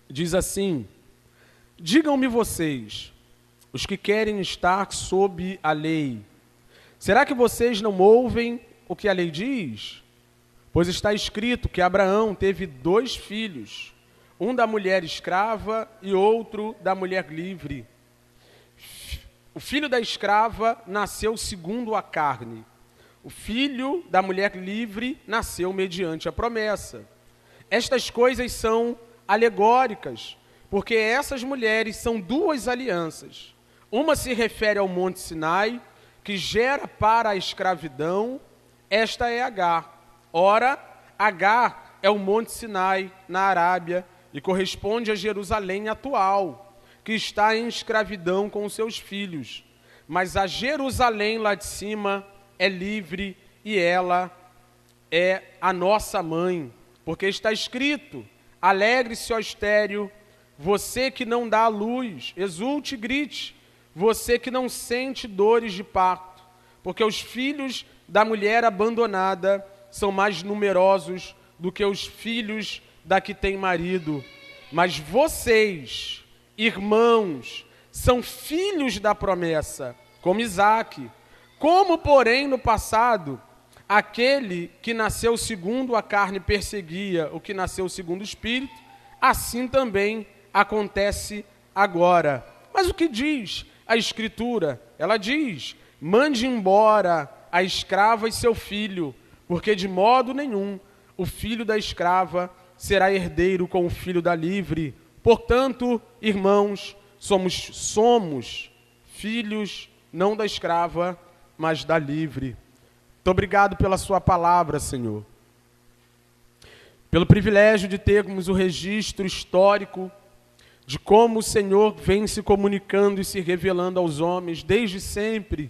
diz assim: digam-me vocês, os que querem estar sob a lei, será que vocês não ouvem o que a lei diz? Pois está escrito que Abraão teve 2 filhos, um da mulher escrava e outro da mulher livre. O filho da escrava nasceu segundo a carne. O filho da mulher livre nasceu mediante a promessa. Estas coisas são alegóricas, porque essas mulheres são 2 alianças. Uma se refere ao Monte Sinai, que gera para a escravidão. Esta é Agar. Ora, Agar é o Monte Sinai, na Arábia, e corresponde a Jerusalém atual, que está em escravidão com seus filhos. Mas a Jerusalém lá de cima é livre e ela é a nossa mãe. Porque está escrito: alegre-se, ó estéril, você que não dá à luz, exulte e grite, você que não sente dores de parto, porque os filhos da mulher abandonada são mais numerosos do que os filhos da que tem marido. Mas vocês, irmãos, são filhos da promessa, como Isaque. Como, porém, no passado, aquele que nasceu segundo a carne perseguia o que nasceu segundo o Espírito, assim também acontece agora. Mas o que diz a Escritura? Ela diz: mande embora a escrava e seu filho, porque de modo nenhum o filho da escrava será herdeiro com o filho da livre. Portanto, irmãos, somos filhos não da escrava, mas da livre. Muito obrigado pela sua palavra, Senhor. Pelo privilégio de termos o registro histórico de como o Senhor vem se comunicando e se revelando aos homens desde sempre.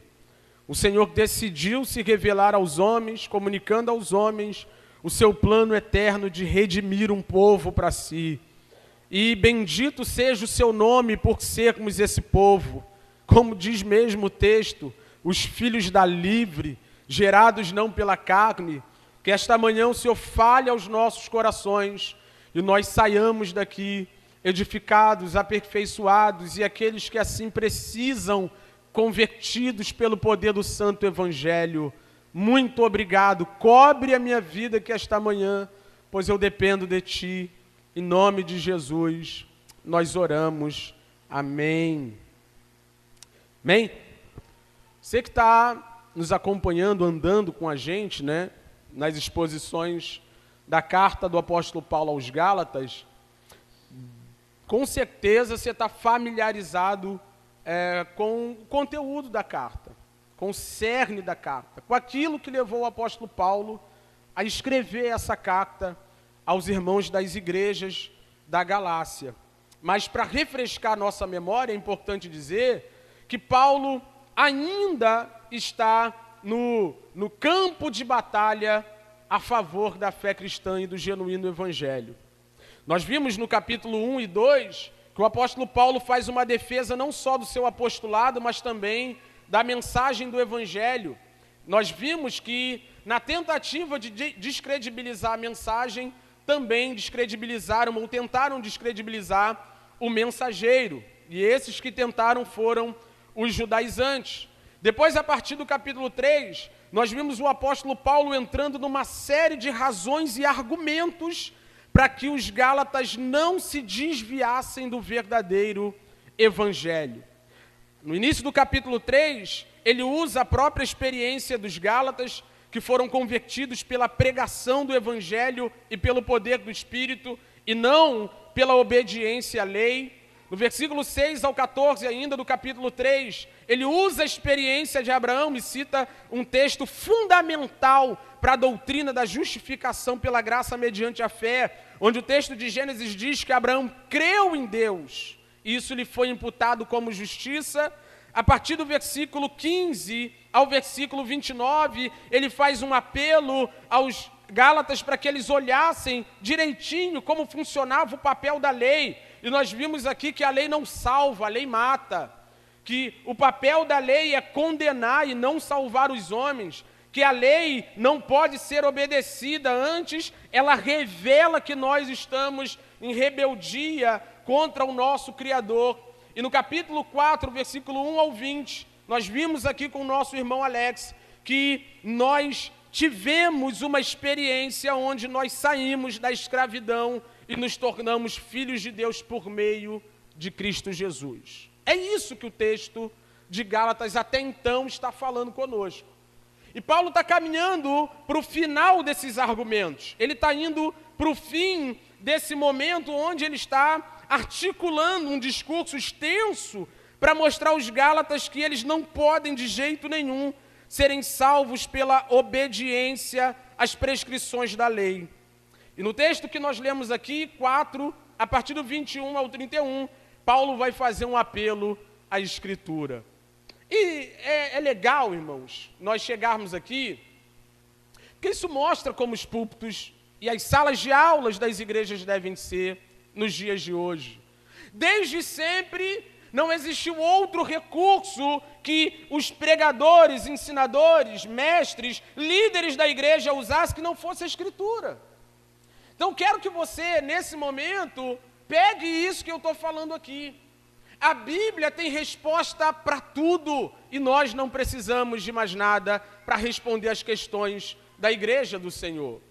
O Senhor decidiu se revelar aos homens, comunicando aos homens o seu plano eterno de redimir um povo para si. E bendito seja o seu nome por sermos esse povo. Como diz mesmo o texto, os filhos da livre, gerados não pela carne. Que esta manhã o Senhor fale aos nossos corações e nós saiamos daqui edificados, aperfeiçoados e aqueles que assim precisam, convertidos pelo poder do Santo Evangelho. Muito obrigado. Cobre a minha vida que esta manhã, pois eu dependo de Ti. Em nome de Jesus, nós oramos. Amém. Amém? Você que está nos acompanhando, andando com a gente, né, nas exposições da carta do apóstolo Paulo aos Gálatas, com certeza você está familiarizado com o conteúdo da carta, com o cerne da carta, com aquilo que levou o apóstolo Paulo a escrever essa carta aos irmãos das igrejas da Galácia. Mas para refrescar nossa memória, é importante dizer que Paulo ainda está no campo de batalha a favor da fé cristã e do genuíno evangelho. Nós vimos no capítulo 1 e 2 que o apóstolo Paulo faz uma defesa não só do seu apostolado, mas também da mensagem do evangelho. Nós vimos que na tentativa de descredibilizar a mensagem, também descredibilizaram ou tentaram descredibilizar o mensageiro. E esses que tentaram foram os judaizantes. Depois, a partir do capítulo 3, nós vimos o apóstolo Paulo entrando numa série de razões e argumentos para que os gálatas não se desviassem do verdadeiro evangelho. No início do capítulo 3, ele usa a própria experiência dos gálatas, que foram convertidos pela pregação do evangelho e pelo poder do Espírito, e não pela obediência à lei. No versículo 6 ao 14 ainda do capítulo 3, ele usa a experiência de Abraão e cita um texto fundamental para a doutrina da justificação pela graça mediante a fé, onde o texto de Gênesis diz que Abraão creu em Deus, e isso lhe foi imputado como justiça. A partir do versículo 15 ao versículo 29, ele faz um apelo aos Gálatas para que eles olhassem direitinho como funcionava o papel da lei. E nós vimos aqui que a lei não salva, a lei mata. Que o papel da lei é condenar e não salvar os homens. Que a lei não pode ser obedecida, antes ela revela que nós estamos em rebeldia contra o nosso Criador. E no capítulo 4, versículo 1 ao 20, nós vimos aqui com o nosso irmão Alex que nós tivemos uma experiência onde nós saímos da escravidão e nos tornamos filhos de Deus por meio de Cristo Jesus. É isso que o texto de Gálatas até então está falando conosco. E Paulo está caminhando para o final desses argumentos. Ele está indo para o fim desse momento onde ele está articulando um discurso extenso para mostrar aos Gálatas que eles não podem de jeito nenhum serem salvos pela obediência às prescrições da lei. E no texto que nós lemos aqui, 4, a partir do 21 ao 31, Paulo vai fazer um apelo à Escritura. E é legal, irmãos, nós chegarmos aqui, porque isso mostra como os púlpitos e as salas de aulas das igrejas devem ser nos dias de hoje. Desde sempre não existiu outro recurso que os pregadores, ensinadores, mestres, líderes da igreja usassem que não fosse a Escritura. Então quero que você, nesse momento, pegue isso que eu estou falando aqui. A Bíblia tem resposta para tudo e nós não precisamos de mais nada para responder às questões da igreja do Senhor.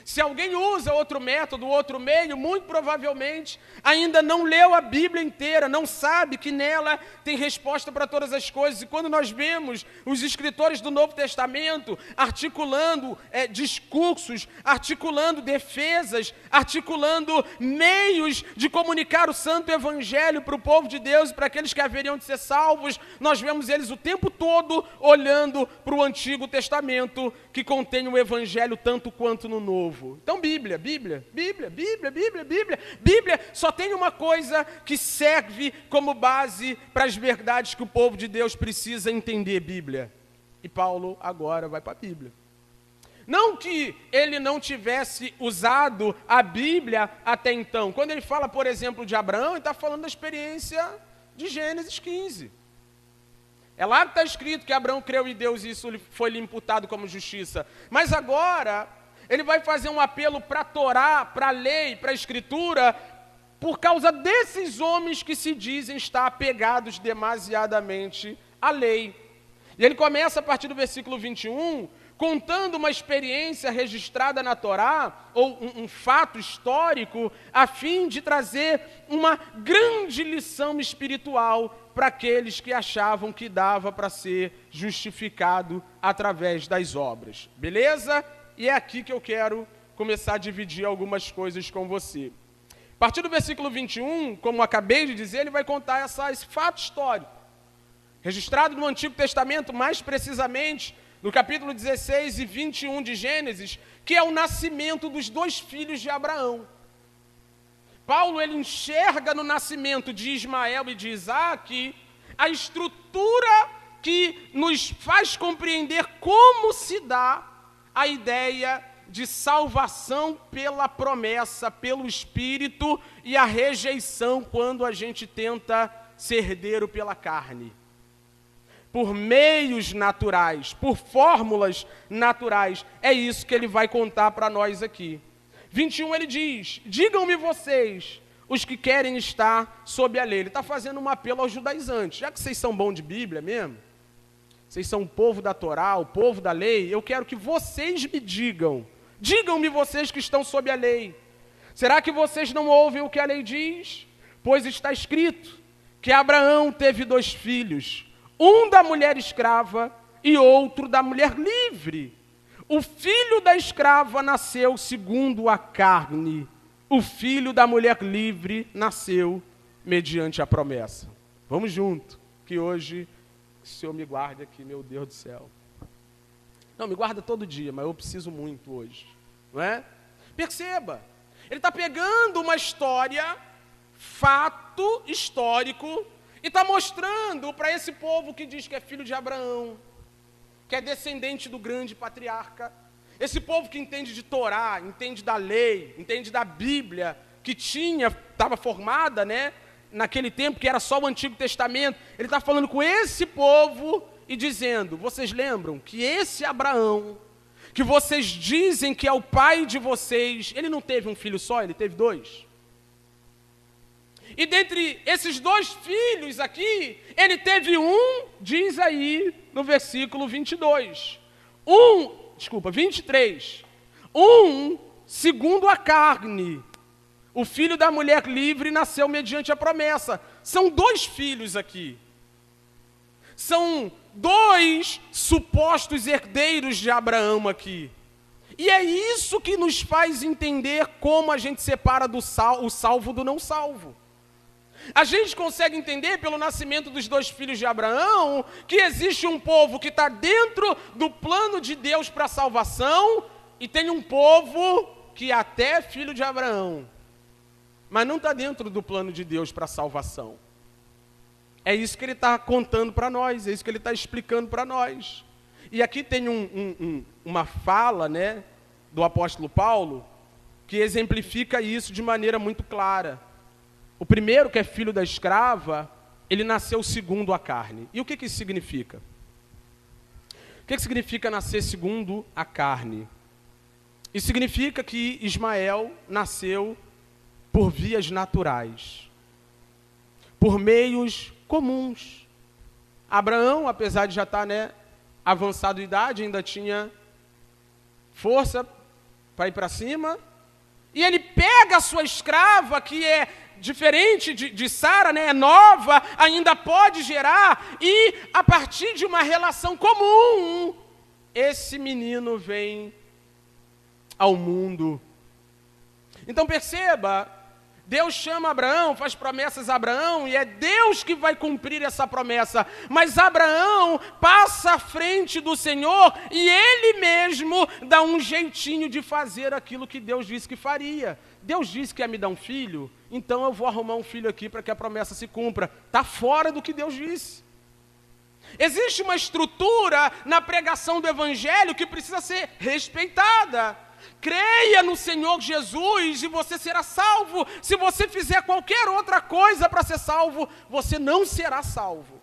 Se alguém usa outro método, outro meio, muito provavelmente ainda não leu a Bíblia inteira, não sabe que nela tem resposta para todas as coisas. E quando nós vemos os escritores do Novo Testamento articulando discursos, articulando defesas, articulando meios de comunicar o santo evangelho para o povo de Deus e para aqueles que haveriam de ser salvos, nós vemos eles o tempo todo olhando para o Antigo Testamento, que contém o evangelho tanto quanto no Novo. Então Bíblia só tem uma coisa que serve como base para as verdades que o povo de Deus precisa entender, Bíblia. E Paulo agora vai para a Bíblia. Não que ele não tivesse usado a Bíblia até então. Quando ele fala, por exemplo, de Abraão, ele está falando da experiência de Gênesis 15. É lá que está escrito que Abraão creu em Deus e isso foi-lhe imputado como justiça. Mas agora ele vai fazer um apelo para a Torá, para a lei, para a Escritura, por causa desses homens que se dizem estar apegados demasiadamente à lei. E ele começa a partir do versículo 21, contando uma experiência registrada na Torá, ou um fato histórico, a fim de trazer uma grande lição espiritual para aqueles que achavam que dava para ser justificado através das obras. Beleza? E é aqui que eu quero começar a dividir algumas coisas com você. A partir do versículo 21, como acabei de dizer, ele vai contar esse fato histórico, registrado no Antigo Testamento, mais precisamente no capítulo 16 e 21 de Gênesis, que é o nascimento dos dois filhos de Abraão. Paulo ele enxerga no nascimento de Ismael e de Isaque a estrutura que nos faz compreender como se dá a ideia de salvação pela promessa, pelo Espírito, e a rejeição quando a gente tenta ser herdeiro pela carne. Por meios naturais, por fórmulas naturais. É isso que ele vai contar para nós aqui. 21 ele diz: digam-me vocês, os que querem estar sob a lei. Ele está fazendo um apelo aos judaizantes. Já que vocês são bons de Bíblia mesmo, vocês são o povo da Torá, o povo da lei, eu quero que vocês me digam. Digam-me vocês que estão sob a lei. Será que vocês não ouvem o que a lei diz? Pois está escrito que Abraão teve 2 filhos, um da mulher escrava e outro da mulher livre. O filho da escrava nasceu segundo a carne. O filho da mulher livre nasceu mediante a promessa. Vamos junto, que hoje o Senhor me guarde aqui, meu Deus do céu. Não, me guarda todo dia, mas eu preciso muito hoje, não é? Perceba, ele está pegando uma história, fato histórico, e está mostrando para esse povo que diz que é filho de Abraão, que é descendente do grande patriarca, esse povo que entende de Torá, entende da lei, entende da Bíblia, que estava formada, né, naquele tempo que era só o Antigo Testamento. Ele está falando com esse povo e dizendo: vocês lembram que esse Abraão, que vocês dizem que é o pai de vocês, ele não teve um filho só, ele teve 2. E dentre esses 2 filhos aqui, ele teve diz aí no versículo 23. Segundo a carne. O filho da mulher livre nasceu mediante a promessa. São 2 filhos aqui. São 2 supostos herdeiros de Abraão aqui. E é isso que nos faz entender como a gente separa o salvo do não salvo. A gente consegue entender pelo nascimento dos 2 filhos de Abraão que existe um povo que está dentro do plano de Deus para a salvação e tem um povo que até é filho de Abraão, mas não está dentro do plano de Deus para a salvação. É isso que ele está contando para nós, é isso que ele está explicando para nós. E aqui tem uma fala, né, do apóstolo Paulo, que exemplifica isso de maneira muito clara. O primeiro, que é filho da escrava, ele nasceu segundo a carne. E o que isso significa? O que significa nascer segundo a carne? Isso significa que Ismael nasceu por vias naturais, por meios comuns. Abraão, apesar de já estar, avançado de idade, ainda tinha força para ir para cima, e ele pega a sua escrava, que é diferente de Sara, é nova, ainda pode gerar, e a partir de uma relação comum, esse menino vem ao mundo. Então perceba, Deus chama Abraão, faz promessas a Abraão, e é Deus que vai cumprir essa promessa. Mas Abraão passa à frente do Senhor e ele mesmo dá um jeitinho de fazer aquilo que Deus disse que faria. Deus disse que ia me dar um filho, então eu vou arrumar um filho aqui para que a promessa se cumpra. Está fora do que Deus disse. Existe uma estrutura na pregação do Evangelho que precisa ser respeitada. Creia no Senhor Jesus e você será salvo. Se você fizer qualquer outra coisa para ser salvo, você não será salvo.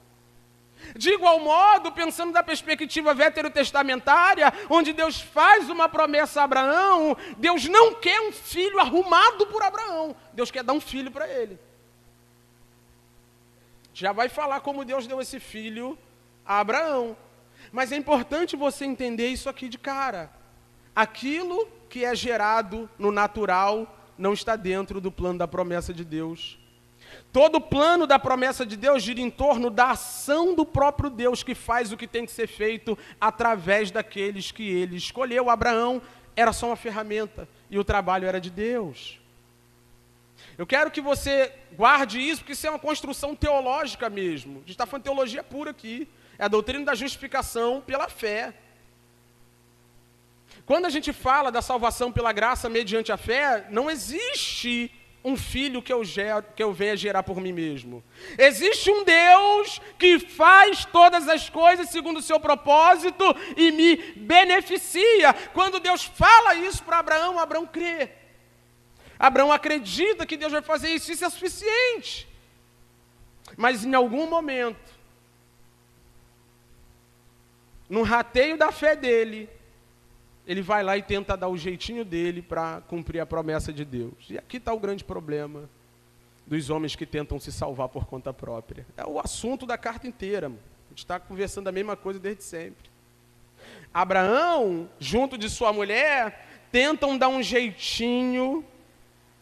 De igual modo, pensando da perspectiva veterotestamentária, onde Deus faz uma promessa a Abraão, Deus não quer um filho arrumado por Abraão. Deus quer dar um filho para ele. Já vai falar como Deus deu esse filho a Abraão. Mas é importante você entender isso aqui de cara. Aquilo que é gerado no natural não está dentro do plano da promessa de Deus. Todo o plano da promessa de Deus gira em torno da ação do próprio Deus, que faz o que tem que ser feito através daqueles que ele escolheu. Abraão era só uma ferramenta e o trabalho era de Deus. Eu quero que você guarde isso, porque isso é uma construção teológica mesmo. A gente está falando de teologia pura aqui. É a doutrina da justificação pela fé. Quando a gente fala da salvação pela graça mediante a fé, não existe um filho que eu venha gerar por mim mesmo. Existe um Deus que faz todas as coisas segundo o seu propósito e me beneficia. Quando Deus fala isso para Abraão, Abraão crê. Abraão acredita que Deus vai fazer isso, isso é suficiente. Mas em algum momento, no rateio da fé dele, ele vai lá e tenta dar o jeitinho dele para cumprir a promessa de Deus. E aqui está o grande problema dos homens que tentam se salvar por conta própria. É o assunto da carta inteira. A gente está conversando a mesma coisa desde sempre. Abraão, junto de sua mulher, tentam dar um jeitinho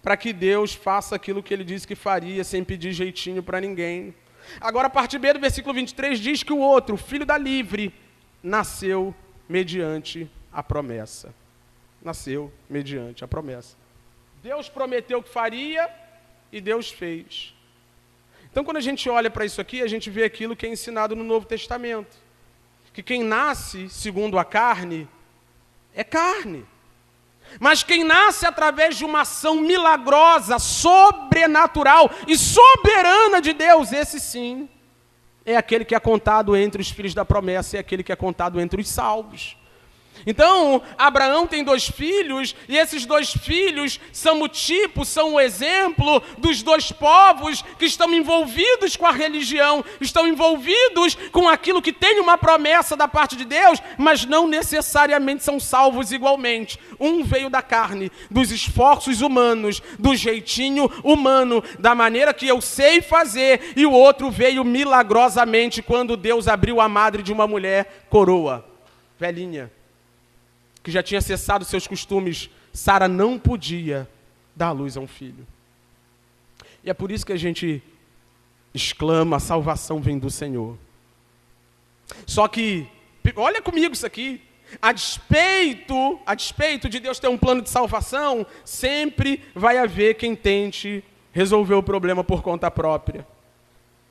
para que Deus faça aquilo que ele disse que faria, sem pedir jeitinho para ninguém. Agora, a parte B do versículo 23 diz que o outro, o filho da livre, nasceu mediante a promessa. Nasceu mediante a promessa. Deus prometeu que faria e Deus fez. Então, quando a gente olha para isso aqui, a gente vê aquilo que é ensinado no Novo Testamento. Que quem nasce segundo a carne, é carne. Mas quem nasce através de uma ação milagrosa, sobrenatural e soberana de Deus, esse sim, é aquele que é contado entre os filhos da promessa, é aquele que é contado entre os salvos. Então, Abraão tem 2 filhos, e esses 2 filhos são o tipo, são o exemplo dos 2 povos que estão envolvidos com a religião, estão envolvidos com aquilo que tem uma promessa da parte de Deus, mas não necessariamente são salvos igualmente. Um veio da carne, dos esforços humanos, do jeitinho humano, da maneira que eu sei fazer, e o outro veio milagrosamente quando Deus abriu a madre de uma mulher coroa, velhinha, que já tinha cessado seus costumes. Sara não podia dar à luz a um filho. E é por isso que a gente exclama: a salvação vem do Senhor. Só que, olha comigo isso aqui, a despeito de Deus ter um plano de salvação, sempre vai haver quem tente resolver o problema por conta própria.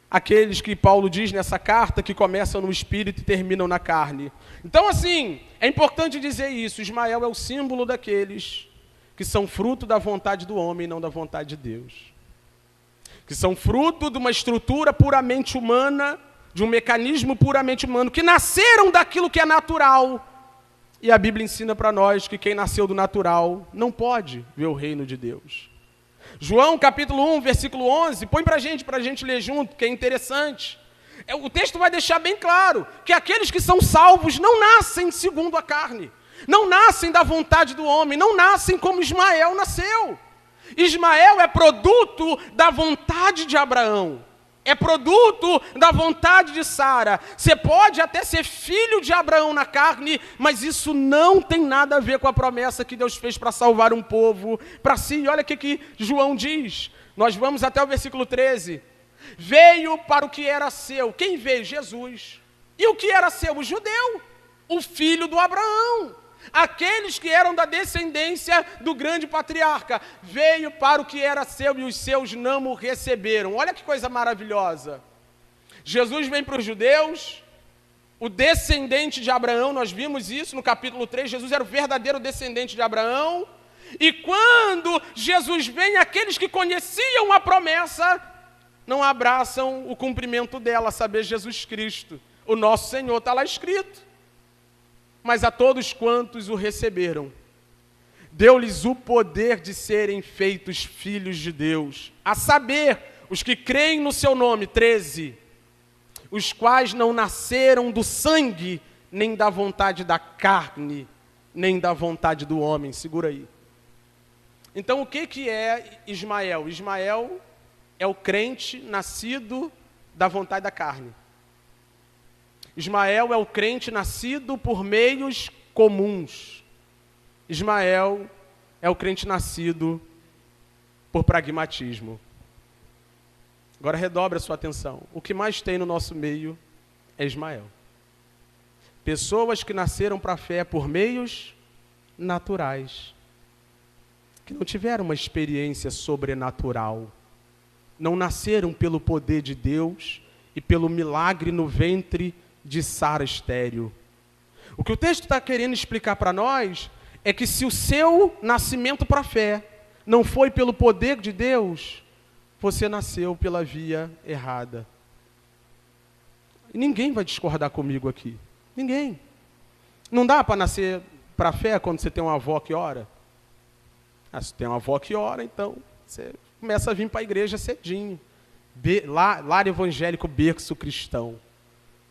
Aqueles que Paulo diz nessa carta que começam no espírito e terminam na carne. Então, assim, é importante dizer isso: Ismael é o símbolo daqueles que são fruto da vontade do homem e não da vontade de Deus. Que são fruto de uma estrutura puramente humana, de um mecanismo puramente humano, que nasceram daquilo que é natural. E a Bíblia ensina para nós que quem nasceu do natural não pode ver o reino de Deus. João capítulo 1, versículo 11, põe para a gente ler junto, que é interessante. O texto vai deixar bem claro que aqueles que são salvos não nascem segundo a carne, não nascem da vontade do homem, não nascem como Ismael nasceu. Ismael é produto da vontade de Abraão, é produto da vontade de Sara. Você pode até ser filho de Abraão na carne, mas isso não tem nada a ver com a promessa que Deus fez para salvar um povo para si. E olha o que João diz. Nós vamos até o versículo 13. Veio para o que era seu. Quem veio? Jesus. E o que era seu? O judeu, o filho do Abraão. Aqueles que eram da descendência do grande patriarca. Veio para o que era seu e os seus não o receberam. Olha que coisa maravilhosa. Jesus vem para os judeus, o descendente de Abraão, nós vimos isso no capítulo 3, Jesus era o verdadeiro descendente de Abraão. E quando Jesus vem, aqueles que conheciam a promessa não abraçam o cumprimento dela, a saber, Jesus Cristo, o nosso Senhor, está lá escrito. Mas a todos quantos o receberam, deu-lhes o poder de serem feitos filhos de Deus, a saber, os que creem no seu nome, 13, os quais não nasceram do sangue, nem da vontade da carne, nem da vontade do homem. Segura aí. Então, o que é Ismael? Ismael é o crente nascido da vontade da carne. Ismael é o crente nascido por meios comuns. Ismael é o crente nascido por pragmatismo. Agora redobre a sua atenção. O que mais tem no nosso meio é Ismael. Pessoas que nasceram para a fé por meios naturais, que não tiveram uma experiência sobrenatural, não nasceram pelo poder de Deus e pelo milagre no ventre de Sara estéril. O que o texto está querendo explicar para nós é que se o seu nascimento para a fé não foi pelo poder de Deus, você nasceu pela via errada. E ninguém vai discordar comigo aqui. Ninguém. Não dá para nascer para a fé quando você tem uma avó que ora? Se tem uma avó que ora, então você começa a vir para a igreja cedinho. Lar evangélico, berço cristão.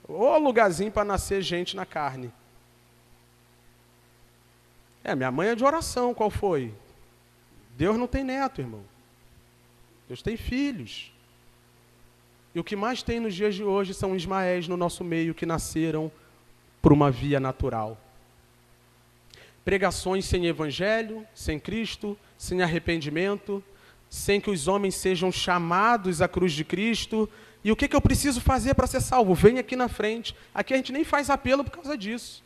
Ô lugarzinho para nascer gente na carne. Minha mãe é de oração, qual foi? Deus não tem neto, irmão. Deus tem filhos. E o que mais tem nos dias de hoje são Ismaéis no nosso meio que nasceram por uma via natural. Pregações sem evangelho, sem Cristo, sem arrependimento, sem que os homens sejam chamados à cruz de Cristo. E o que eu preciso fazer para ser salvo? Vem aqui na frente. Aqui a gente nem faz apelo por causa disso.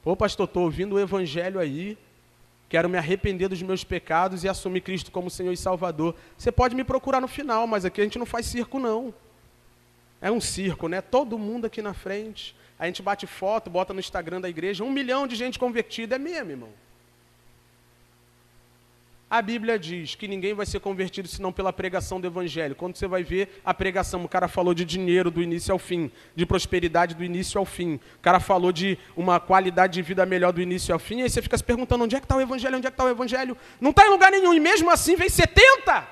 Pô, pastor, estou ouvindo o evangelho aí, quero me arrepender dos meus pecados e assumir Cristo como Senhor e Salvador. Você pode me procurar no final, mas aqui a gente não faz circo, não. É um circo, né? Todo mundo aqui na frente. A gente bate foto, bota no Instagram da igreja, 1 milhão de gente convertida. É mesmo, irmão. A Bíblia diz que ninguém vai ser convertido senão pela pregação do Evangelho. Quando você vai ver a pregação, o cara falou de dinheiro do início ao fim, de prosperidade do início ao fim. O cara falou de uma qualidade de vida melhor do início ao fim. E aí você fica se perguntando, onde é que está o Evangelho? Onde é que está o Evangelho? Não está em lugar nenhum. E mesmo assim vem 70.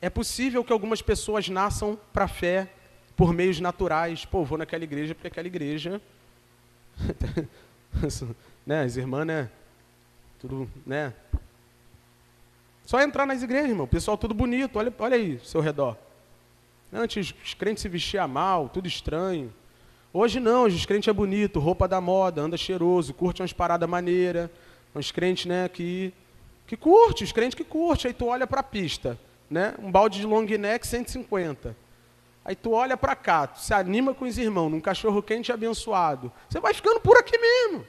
É possível que algumas pessoas nasçam para a fé por meios naturais. Pô, vou naquela igreja porque aquela igreja... né, as irmãs, né? Tudo, né? Só entrar nas igrejas, irmão. O pessoal tudo bonito. Olha aí ao seu redor. Antes os crentes se vestiam mal, tudo estranho. Hoje não, hoje os crentes é bonito, roupa da moda, anda cheiroso, curte umas paradas maneiras. Uns crentes, né, que curte, os crentes que curte. Aí tu olha para a pista, né? Um balde de long neck, 150. Aí tu olha para cá, tu se anima com os irmãos, num cachorro quente e abençoado. Você vai ficando por aqui mesmo.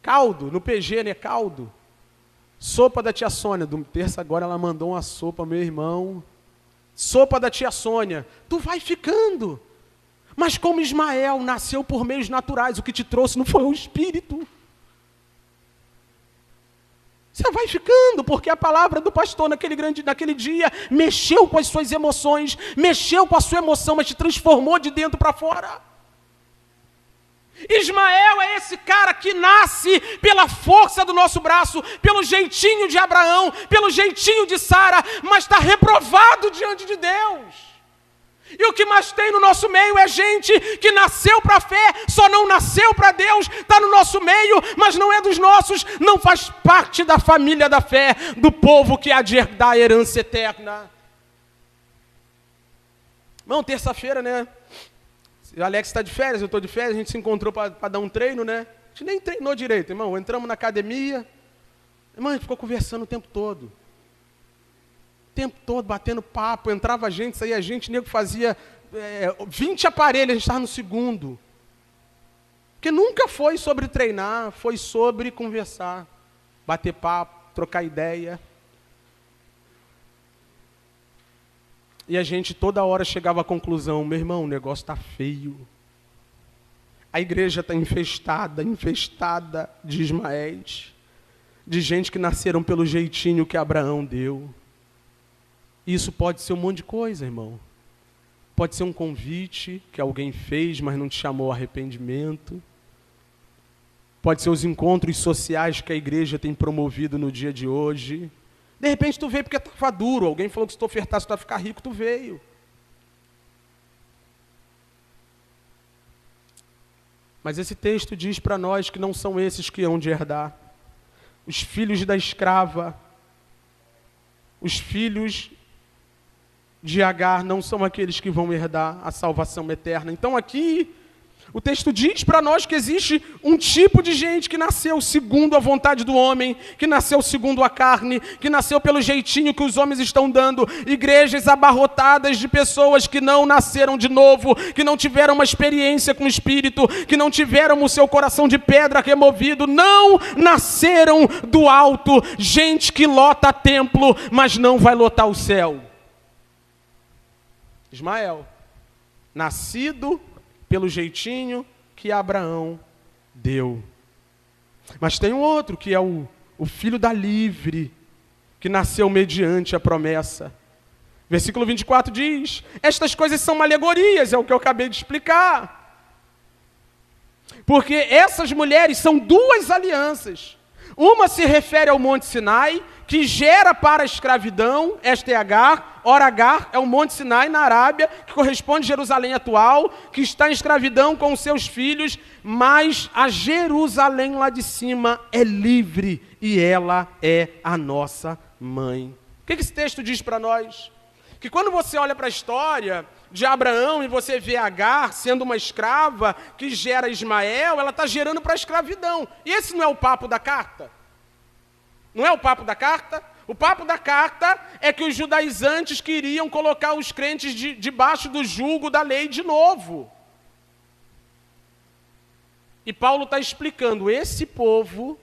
Caldo, no PG, né? Caldo. Sopa da tia Sônia. Do terça agora ela mandou uma sopa, meu irmão. Sopa da tia Sônia. Tu vai ficando. Mas como Ismael nasceu por meios naturais, o que te trouxe não foi o Espírito. Você vai ficando, porque a palavra do pastor naquele dia mexeu com as suas emoções, mexeu com a sua emoção, mas te transformou de dentro para fora. Ismael é esse cara que nasce pela força do nosso braço, pelo jeitinho de Abraão, pelo jeitinho de Sara, mas está reprovado diante de Deus. E o que mais tem no nosso meio é gente que nasceu para a fé, só não nasceu para Deus, está no nosso meio, mas não é dos nossos, não faz parte da família da fé, do povo que há de herdar a herança eterna. Irmão, terça-feira, né? O Alex está de férias, eu estou de férias, a gente se encontrou para dar um treino, né? A gente nem treinou direito, irmão. Entramos na academia, irmão, a gente ficou conversando o tempo todo. O tempo todo, batendo papo, entrava gente, saía gente, nego fazia 20 aparelhos, a gente estava no segundo. Porque nunca foi sobre treinar, foi sobre conversar, bater papo, trocar ideia. E a gente toda hora chegava à conclusão, meu irmão, o negócio está feio. A igreja está infestada de Ismaéis, de gente que nasceram pelo jeitinho que Abraão deu. Isso pode ser um monte de coisa, irmão. Pode ser um convite que alguém fez, mas não te chamou ao arrependimento. Pode ser os encontros sociais que a igreja tem promovido no dia de hoje. De repente tu veio porque estava duro, alguém falou que se tu ofertasse tu ia ficar rico, tu veio. Mas esse texto diz para nós que não são esses que hão de herdar. Os filhos da escrava, os filhos de Agar não são aqueles que vão herdar a salvação eterna. Então aqui o texto diz para nós que existe um tipo de gente que nasceu segundo a vontade do homem, que nasceu segundo a carne, que nasceu pelo jeitinho que os homens estão dando. Igrejas abarrotadas de pessoas que não nasceram de novo, que não tiveram uma experiência com o Espírito, que não tiveram o seu coração de pedra removido, não nasceram do alto. Gente que lota templo, mas não vai lotar o céu. Ismael, nascido pelo jeitinho que Abraão deu. Mas tem um outro, que é o filho da livre, que nasceu mediante a promessa. Versículo 24 diz, estas coisas são alegorias, é o que eu acabei de explicar. Porque essas mulheres são duas alianças. Uma se refere ao Monte Sinai, que gera para a escravidão, esta é Agar. Ora, Agar é o Monte Sinai na Arábia, que corresponde a Jerusalém atual, que está em escravidão com os seus filhos, mas a Jerusalém lá de cima é livre e ela é a nossa mãe. O que esse texto diz para nós? Que quando você olha para a história de Abraão e você vê Agar sendo uma escrava que gera Ismael, ela está gerando para a escravidão. E esse não é o papo da carta? Não é o papo da carta? O papo da carta é que os judaizantes queriam colocar os crentes debaixo do jugo da lei de novo. E Paulo está explicando, esse povo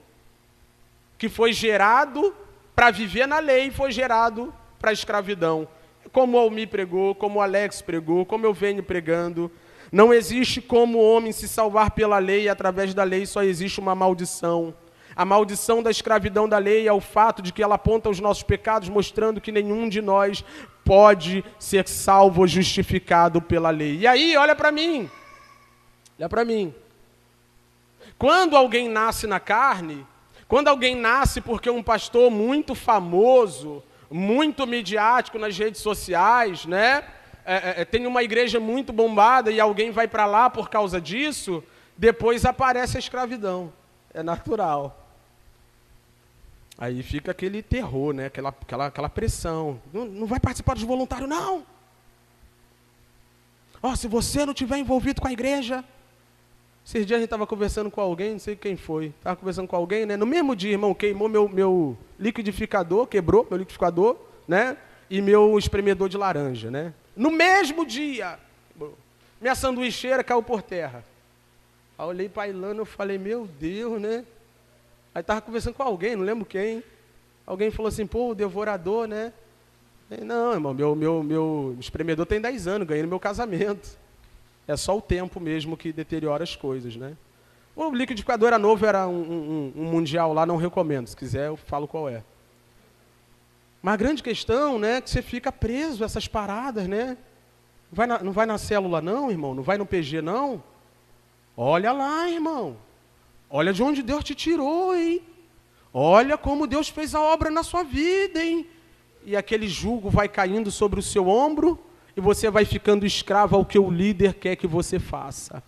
que foi gerado para viver na lei, foi gerado para a escravidão. Como o Almi pregou, como o Alex pregou, como eu venho pregando. Não existe como o homem se salvar pela lei, e através da lei só existe uma maldição. A maldição da escravidão da lei é o fato de que ela aponta os nossos pecados, mostrando que nenhum de nós pode ser salvo ou justificado pela lei. E aí, olha para mim. Olha para mim. Quando alguém nasce na carne, quando alguém nasce porque um pastor muito famoso, muito midiático nas redes sociais, né? Tem uma igreja muito bombada e alguém vai para lá por causa disso, depois aparece a escravidão. É natural. Aí fica aquele terror, né? Aquela pressão. Não vai participar dos voluntários, não. Se você não estiver envolvido com a igreja... Esses dias a gente estava conversando com alguém, não sei quem foi. Estava conversando com alguém, né? No mesmo dia, irmão, queimou meu liquidificador, quebrou meu liquidificador, né? E meu espremedor de laranja, né? No mesmo dia, minha sanduicheira caiu por terra. Aí eu olhei para a Ilana e falei, meu Deus, né? Aí estava conversando com alguém, não lembro quem. Alguém falou assim, pô, o devorador, né? Falei, não, irmão, meu espremedor tem 10 anos, ganhei no meu casamento. É só o tempo mesmo que deteriora as coisas, né? O liquidificador era novo, era um mundial lá, não recomendo. Se quiser, eu falo qual é. Mas a grande questão, né, é que você fica preso a essas paradas, né? Não vai na célula não, irmão? Não vai no PG não? Olha lá, irmão. Olha de onde Deus te tirou, hein? Olha como Deus fez a obra na sua vida, hein? E aquele jugo vai caindo sobre o seu ombro e você vai ficando escravo ao que o líder quer que você faça.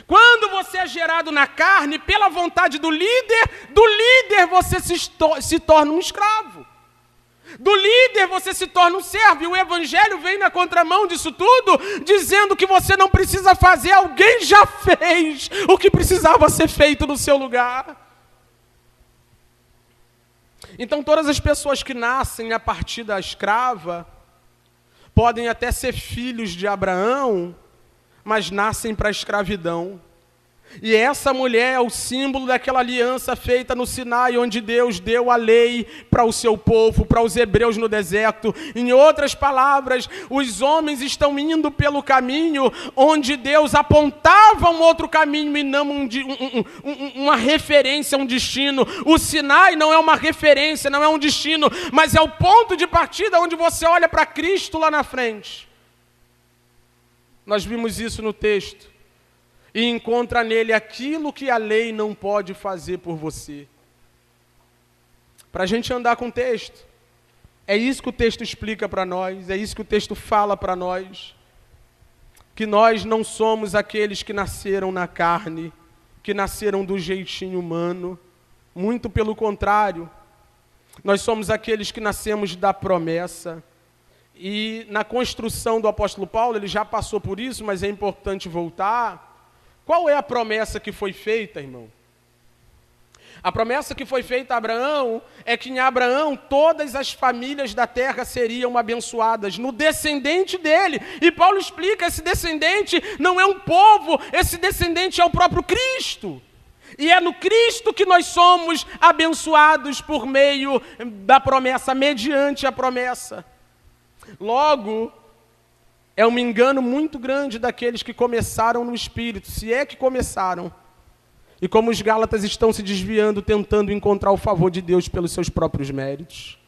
Quando você é gerado na carne, pela vontade do líder você se torna um escravo. Do líder você se torna um servo. E o evangelho vem na contramão disso tudo, dizendo que você não precisa fazer, alguém já fez o que precisava ser feito no seu lugar. Então todas as pessoas que nascem a partir da escrava, podem até ser filhos de Abraão, mas nascem para a escravidão. E essa mulher é o símbolo daquela aliança feita no Sinai, onde Deus deu a lei para o seu povo, para os hebreus no deserto. Em outras palavras, os homens estão indo pelo caminho onde Deus apontava um outro caminho e não uma referência, um destino. O Sinai não é uma referência, não é um destino, mas é o ponto de partida onde você olha para Cristo lá na frente. Nós vimos isso no texto. E encontra nele aquilo que a lei não pode fazer por você. Para a gente andar com o texto. É isso que o texto explica para nós, é isso que o texto fala para nós. Que nós não somos aqueles que nasceram na carne, que nasceram do jeitinho humano. Muito pelo contrário. Nós somos aqueles que nascemos da promessa. E na construção do apóstolo Paulo, ele já passou por isso, mas é importante voltar. Qual é a promessa que foi feita, irmão? A promessa que foi feita a Abraão é que em Abraão todas as famílias da terra seriam abençoadas, no descendente dele. E Paulo explica, esse descendente não é um povo, esse descendente é o próprio Cristo. E é no Cristo que nós somos abençoados por meio da promessa, mediante a promessa. Logo, é um engano muito grande daqueles que começaram no Espírito, se é que começaram. E como os Gálatas estão se desviando, tentando encontrar o favor de Deus pelos seus próprios méritos.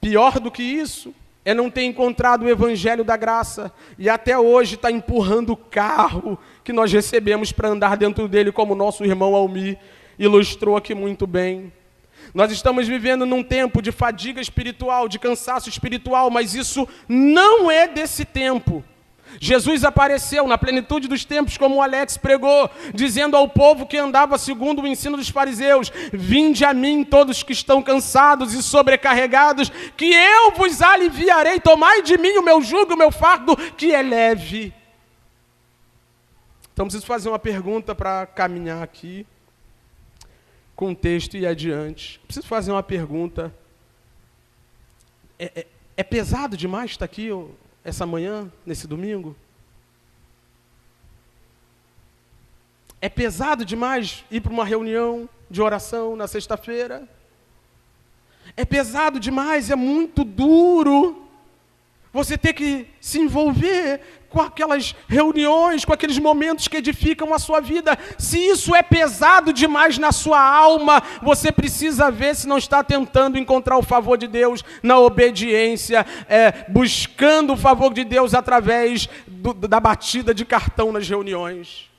Pior do que isso, é não ter encontrado o Evangelho da graça. E até hoje está empurrando o carro que nós recebemos para andar dentro dele, como nosso irmão Almir ilustrou aqui muito bem. Nós estamos vivendo num tempo de fadiga espiritual, de cansaço espiritual, mas isso não é desse tempo. Jesus apareceu na plenitude dos tempos, como o Alex pregou, dizendo ao povo que andava segundo o ensino dos fariseus: vinde a mim todos que estão cansados e sobrecarregados, que eu vos aliviarei, tomai de mim o meu jugo, o meu fardo, que é leve. Então preciso fazer uma pergunta para caminhar aqui com o texto e adiante. Preciso fazer uma pergunta. É pesado demais estar aqui essa manhã, nesse domingo? É pesado demais ir para uma reunião de oração na sexta-feira? É pesado demais, é muito duro Você ter que se envolver com aquelas reuniões, com aqueles momentos que edificam a sua vida. Se isso é pesado demais na sua alma, você precisa ver se não está tentando encontrar o favor de Deus na obediência, buscando o favor de Deus através da batida de cartão nas reuniões.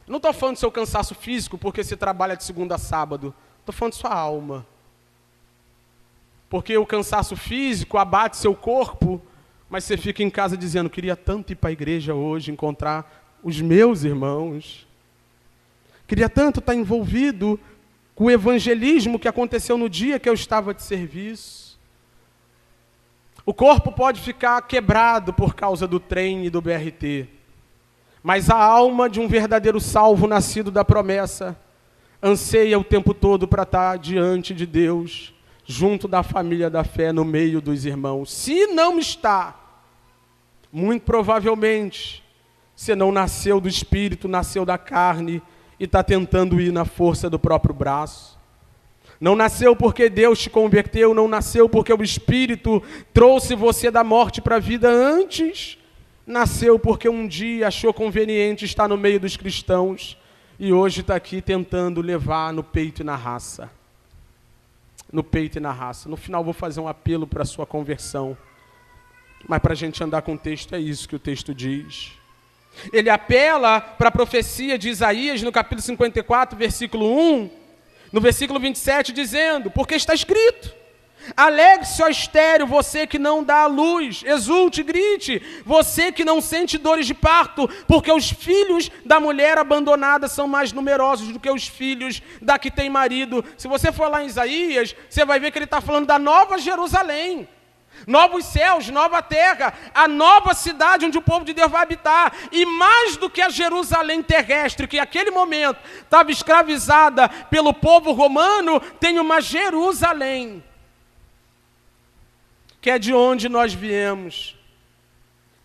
Não estou falando do seu cansaço físico, porque você trabalha de segunda a sábado. Estou falando de sua alma. Porque o cansaço físico abate seu corpo, mas você fica em casa dizendo, queria tanto ir para a igreja hoje, encontrar os meus irmãos. Queria tanto estar envolvido com o evangelismo que aconteceu no dia que eu estava de serviço. O corpo pode ficar quebrado por causa do trem e do BRT, mas a alma de um verdadeiro salvo nascido da promessa anseia o tempo todo para estar diante de Deus, junto da família da fé, no meio dos irmãos. Se não está, muito provavelmente, você não nasceu do Espírito, nasceu da carne e está tentando ir na força do próprio braço. Não nasceu porque Deus te converteu, não nasceu porque o Espírito trouxe você da morte para a vida antes. Nasceu porque um dia achou conveniente estar no meio dos cristãos e hoje está aqui tentando levar no peito e na raça. No peito e na raça. No final vou fazer um apelo para a sua conversão. Mas para a gente andar com o texto, é isso que o texto diz. Ele apela para a profecia de Isaías, no capítulo 54, versículo 1, no versículo 27, dizendo, porque está escrito, alegre-se, ó estéril, você que não dá à luz, exulte, grite, você que não sente dores de parto, porque os filhos da mulher abandonada são mais numerosos do que os filhos da que tem marido. Se você for lá em Isaías, você vai ver que ele está falando da nova Jerusalém. Novos céus, nova terra, a nova cidade onde o povo de Deus vai habitar. E mais do que a Jerusalém terrestre, que naquele momento estava escravizada pelo povo romano, tem uma Jerusalém, que é de onde nós viemos,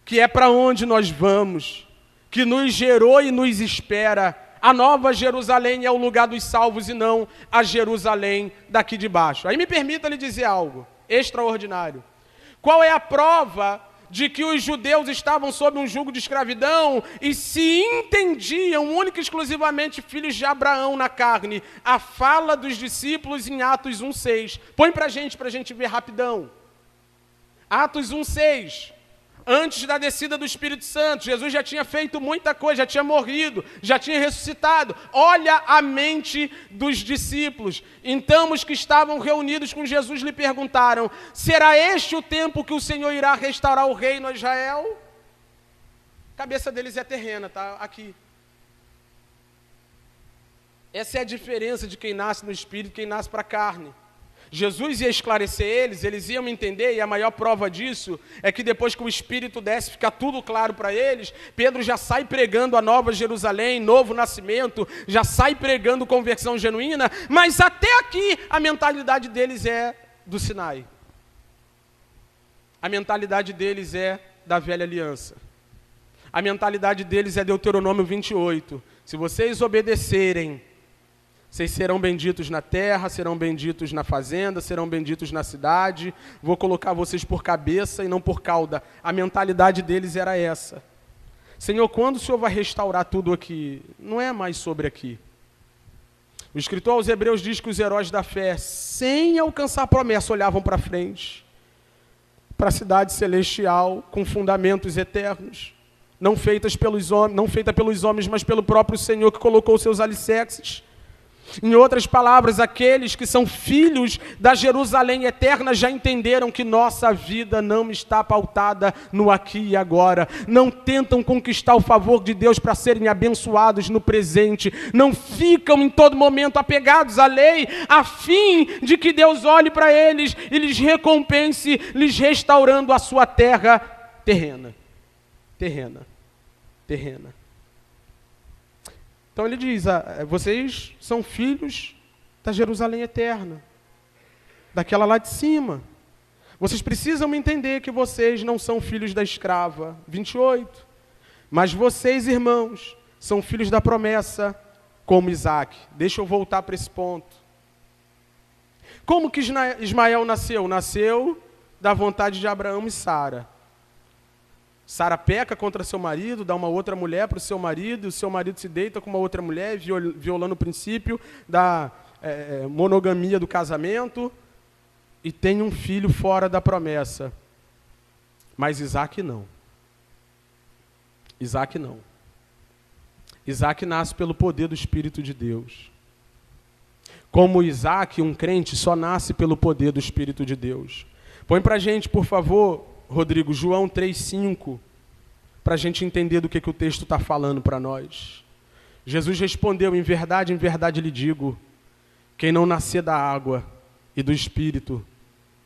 que é para onde nós vamos, que nos gerou e nos espera. A nova Jerusalém é o lugar dos salvos e não a Jerusalém daqui de baixo. Aí me permita lhe dizer algo extraordinário. Qual é a prova de que os judeus estavam sob um jugo de escravidão e se entendiam única e exclusivamente filhos de Abraão na carne? A fala dos discípulos em Atos 1,6. Põe para a gente ver rapidão. Atos 1,6. Antes da descida do Espírito Santo, Jesus já tinha feito muita coisa, já tinha morrido, já tinha ressuscitado. Olha a mente dos discípulos. Então os que estavam reunidos com Jesus lhe perguntaram, será este o tempo que o Senhor irá restaurar o reino a Israel? A cabeça deles é terrena, tá? Aqui. Essa é a diferença de quem nasce no Espírito e quem nasce para a carne. Jesus ia esclarecer eles iam entender, e a maior prova disso é que depois que o Espírito desce, fica tudo claro para eles, Pedro já sai pregando a nova Jerusalém, novo nascimento, já sai pregando conversão genuína, mas até aqui a mentalidade deles é do Sinai. A mentalidade deles é da velha aliança. A mentalidade deles é Deuteronômio 28. Se vocês obedecerem, vocês serão benditos na terra, serão benditos na fazenda, serão benditos na cidade. Vou colocar vocês por cabeça e não por cauda. A mentalidade deles era essa. Senhor, quando o Senhor vai restaurar tudo aqui? Não é mais sobre aqui. O escritor aos Hebreus diz que os heróis da fé, sem alcançar a promessa, olhavam para frente, para a cidade celestial, com fundamentos eternos, não feita pelos homens, mas pelo próprio Senhor que colocou os seus alicerces. Em outras palavras, aqueles que são filhos da Jerusalém eterna já entenderam que nossa vida não está pautada no aqui e agora. Não tentam conquistar o favor de Deus para serem abençoados no presente. Não ficam em todo momento apegados à lei, a fim de que Deus olhe para eles e lhes recompense, lhes restaurando a sua terra terrena. Terrena. Então ele diz, vocês são filhos da Jerusalém eterna, daquela lá de cima. Vocês precisam entender que vocês não são filhos da escrava, 28. Mas vocês, irmãos, são filhos da promessa, como Isaac. Deixa eu voltar para esse ponto. Como que Ismael nasceu? Nasceu da vontade de Abraão e Sara. Sara peca contra seu marido, dá uma outra mulher para o seu marido, e o seu marido se deita com uma outra mulher, violando o princípio da monogamia do casamento, e tem um filho fora da promessa. Mas Isaac não. Isaac não. Isaac nasce pelo poder do Espírito de Deus. Como Isaac, um crente só nasce pelo poder do Espírito de Deus. Põe para a gente, por favor, Rodrigo, João 3,5, para a gente entender do que o texto está falando para nós. Jesus respondeu, em verdade lhe digo, quem não nascer da água e do Espírito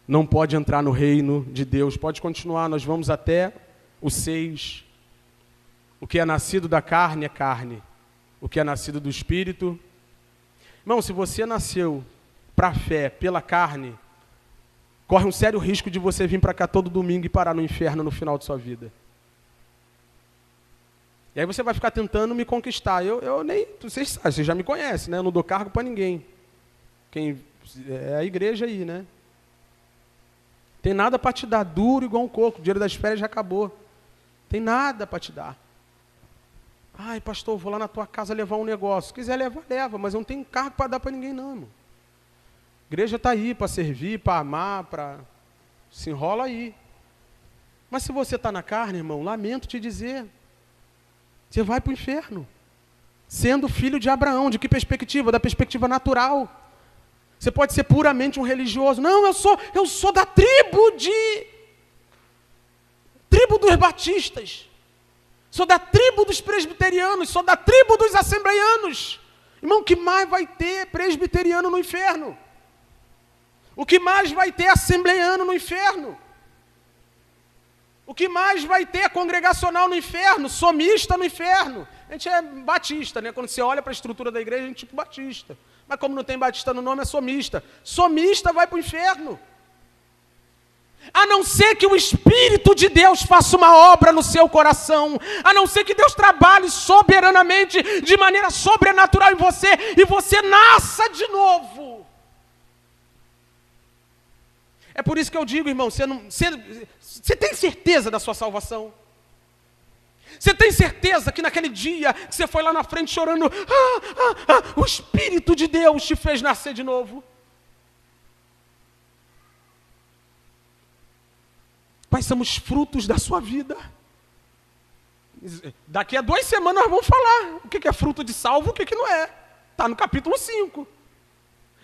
não pode entrar no reino de Deus. Pode continuar, nós vamos até o 6. O que é nascido da carne é carne. O que é nascido do Espírito... Irmão, se você nasceu para a fé pela carne, corre um sério risco de você vir para cá todo domingo e parar no inferno no final de sua vida. E aí você vai ficar tentando me conquistar. Eu nem... Vocês já me conhecem, né? Eu não dou cargo para ninguém. É a igreja aí, né? Tem nada para te dar, duro igual um coco. O dinheiro das férias já acabou. Tem nada para te dar. Ai, pastor, vou lá na tua casa levar um negócio. Se quiser levar, leva, mas eu não tenho cargo para dar para ninguém, não, irmão. A igreja está aí para servir, para amar, para... Se enrola aí. Mas se você está na carne, irmão, lamento te dizer, você vai para o inferno. Sendo filho de Abraão, de que perspectiva? Da perspectiva natural. Você pode ser puramente um religioso. Não, eu sou da tribo dos batistas. Sou da tribo dos presbiterianos, sou da tribo dos assembleianos. Irmão, o que mais vai ter presbiteriano no inferno? O que mais vai ter assembleiano no inferno? O que mais vai ter congregacional no inferno? Somista no inferno. A gente é batista, né? Quando você olha para a estrutura da igreja, a gente é tipo batista. Mas como não tem batista no nome, é somista. Somista vai para o inferno. A não ser que o Espírito de Deus faça uma obra no seu coração, a não ser que Deus trabalhe soberanamente, de maneira sobrenatural em você, e você nasça de novo. É por isso que eu digo, irmão, você tem certeza da sua salvação? Você tem certeza que naquele dia que você foi lá na frente chorando, o Espírito de Deus te fez nascer de novo? Quais são os frutos da sua vida? Daqui a 2 semanas nós vamos falar o que é fruto de salvo e o que não é. Está no capítulo 5.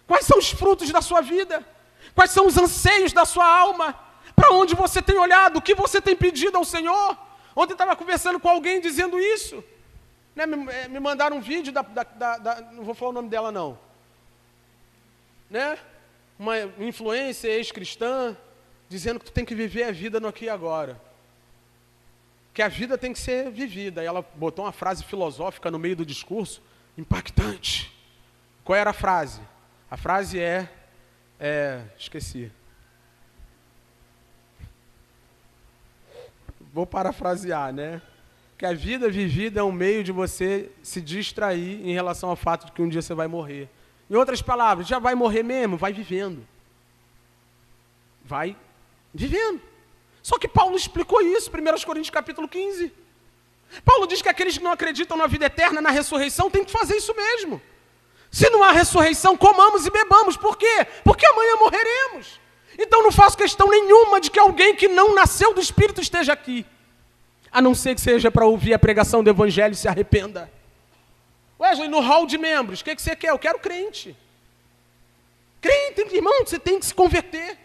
Quais são os frutos da sua vida? Quais são os anseios da sua alma? Para onde você tem olhado? O que você tem pedido ao Senhor? Ontem eu estava conversando com alguém dizendo isso. Né? Me mandaram um vídeo não vou falar o nome dela não. Né? Uma influência ex-cristã, dizendo que tu tem que viver a vida no aqui e agora. Que a vida tem que ser vivida. E ela botou uma frase filosófica no meio do discurso, impactante. Qual era a frase? A frase esqueci. Vou parafrasear, né? Que a vida vivida é um meio de você se distrair em relação ao fato de que um dia você vai morrer. Em outras palavras, já vai morrer mesmo? Vai vivendo. Vai vivendo. Só que Paulo explicou isso, 1 Coríntios capítulo 15. Paulo diz que aqueles que não acreditam na vida eterna, na ressurreição, têm que fazer isso mesmo. Se não há ressurreição, comamos e bebamos. Por quê? Porque amanhã morreremos. Então não faço questão nenhuma de que alguém que não nasceu do Espírito esteja aqui. A não ser que seja para ouvir a pregação do Evangelho e se arrependa. Wesley, no hall de membros, o que você quer? Eu quero crente. Crente, irmão, você tem que se converter.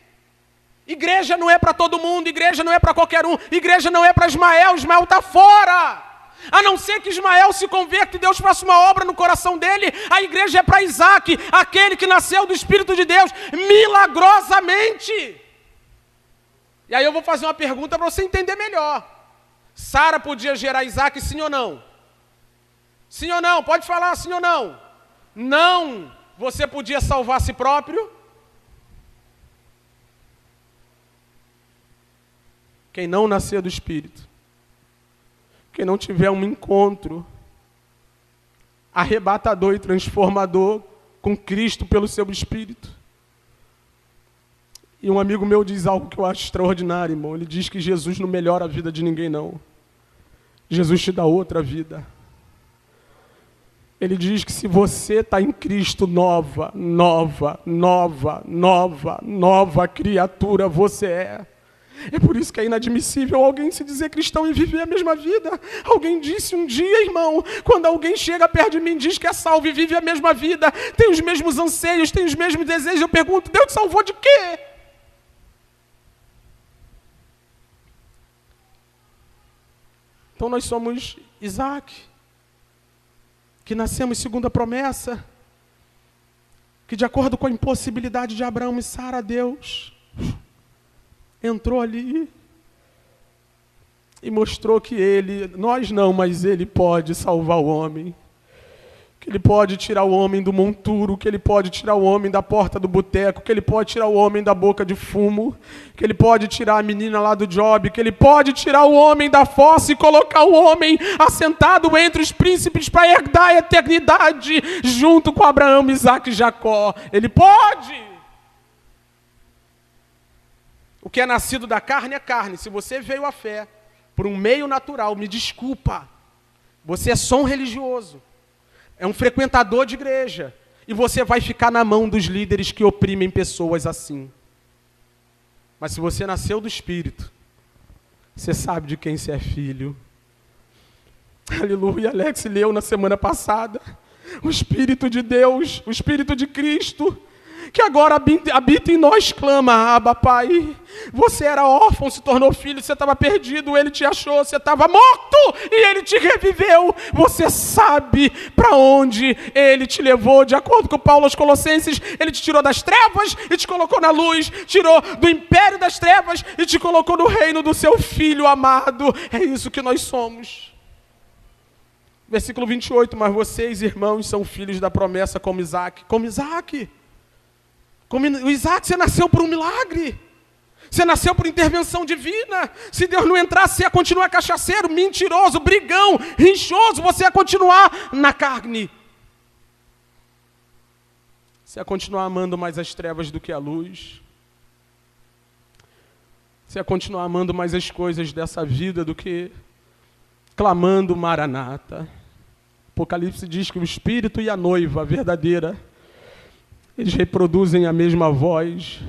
Igreja não é para todo mundo, igreja não é para qualquer um, igreja não é para Ismael está fora. A não ser que Ismael se converta e Deus faça uma obra no coração dele, a igreja é para Isaac, aquele que nasceu do Espírito de Deus, milagrosamente. E aí eu vou fazer uma pergunta para você entender melhor. Sara podia gerar Isaac, sim ou não? Sim ou não? Pode falar sim ou não? Não. Você podia salvar a si próprio? Quem não nascer do Espírito, quem não tiver um encontro arrebatador e transformador com Cristo pelo seu Espírito, E um amigo meu diz algo que eu acho extraordinário, irmão. Ele diz que Jesus não melhora a vida de ninguém, não. Jesus te dá outra vida. Ele diz que se você está em Cristo, nova criatura você é. É por isso que é inadmissível alguém se dizer cristão e viver a mesma vida. Alguém disse um dia, irmão, quando alguém chega perto de mim e diz que é salvo e vive a mesma vida, tem os mesmos anseios, tem os mesmos desejos, eu pergunto, Deus te salvou de quê? Então nós somos Isaac, que nascemos segundo a promessa, que de acordo com a impossibilidade de Abraão e Sara, Deus entrou ali e mostrou que ele, nós não, mas ele pode salvar o homem. Que ele pode tirar o homem do monturo, que ele pode tirar o homem da porta do boteco, que ele pode tirar o homem da boca de fumo, que ele pode tirar a menina lá do job, que ele pode tirar o homem da fossa e colocar o homem assentado entre os príncipes para herdar a eternidade, junto com Abraão, Isaac e Jacó. Ele pode! O que é nascido da carne é carne. Se você veio à fé por um meio natural, me desculpa, você é só um religioso. É um frequentador de igreja. E você vai ficar na mão dos líderes que oprimem pessoas assim. Mas se você nasceu do Espírito, você sabe de quem você é filho. Aleluia, Alex leu na semana passada. O Espírito de Deus, o Espírito de Cristo, que agora habita em nós, clama, Abba, Pai. Você era órfão, se tornou filho, você estava perdido, ele te achou, você estava morto e ele te reviveu. Você sabe para onde ele te levou, de acordo com Paulo aos Colossenses, ele te tirou das trevas e te colocou na luz, tirou do império das trevas e te colocou no reino do seu Filho amado. É isso que nós somos. Versículo 28, mas vocês, irmãos, são filhos da promessa como Isaac. Como Isaac. O Isaac, você nasceu por um milagre. Você nasceu por intervenção divina. Se Deus não entrasse, você ia continuar cachaceiro, mentiroso, brigão, rinchoso. Você ia continuar na carne. Você ia continuar amando mais as trevas do que a luz. Você ia continuar amando mais as coisas dessa vida do que clamando Maranata. Apocalipse diz que o Espírito e a noiva verdadeira, eles reproduzem a mesma voz.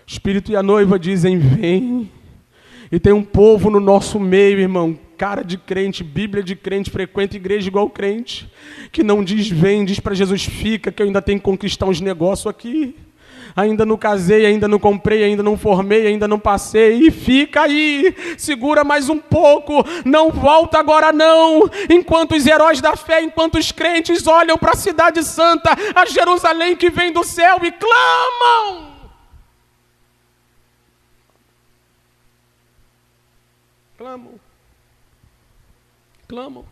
O Espírito e a noiva dizem, vem. E tem um povo no nosso meio, irmão, cara de crente, Bíblia de crente, frequenta igreja igual crente, que não diz vem, diz para Jesus, fica, que eu ainda tenho que conquistar uns negócios aqui. Ainda não casei, ainda não comprei, ainda não formei, ainda não passei. E fica aí, segura mais um pouco, não volta agora não. Enquanto os heróis da fé, enquanto os crentes olham para a cidade santa, a Jerusalém que vem do céu e clamam. Clamam.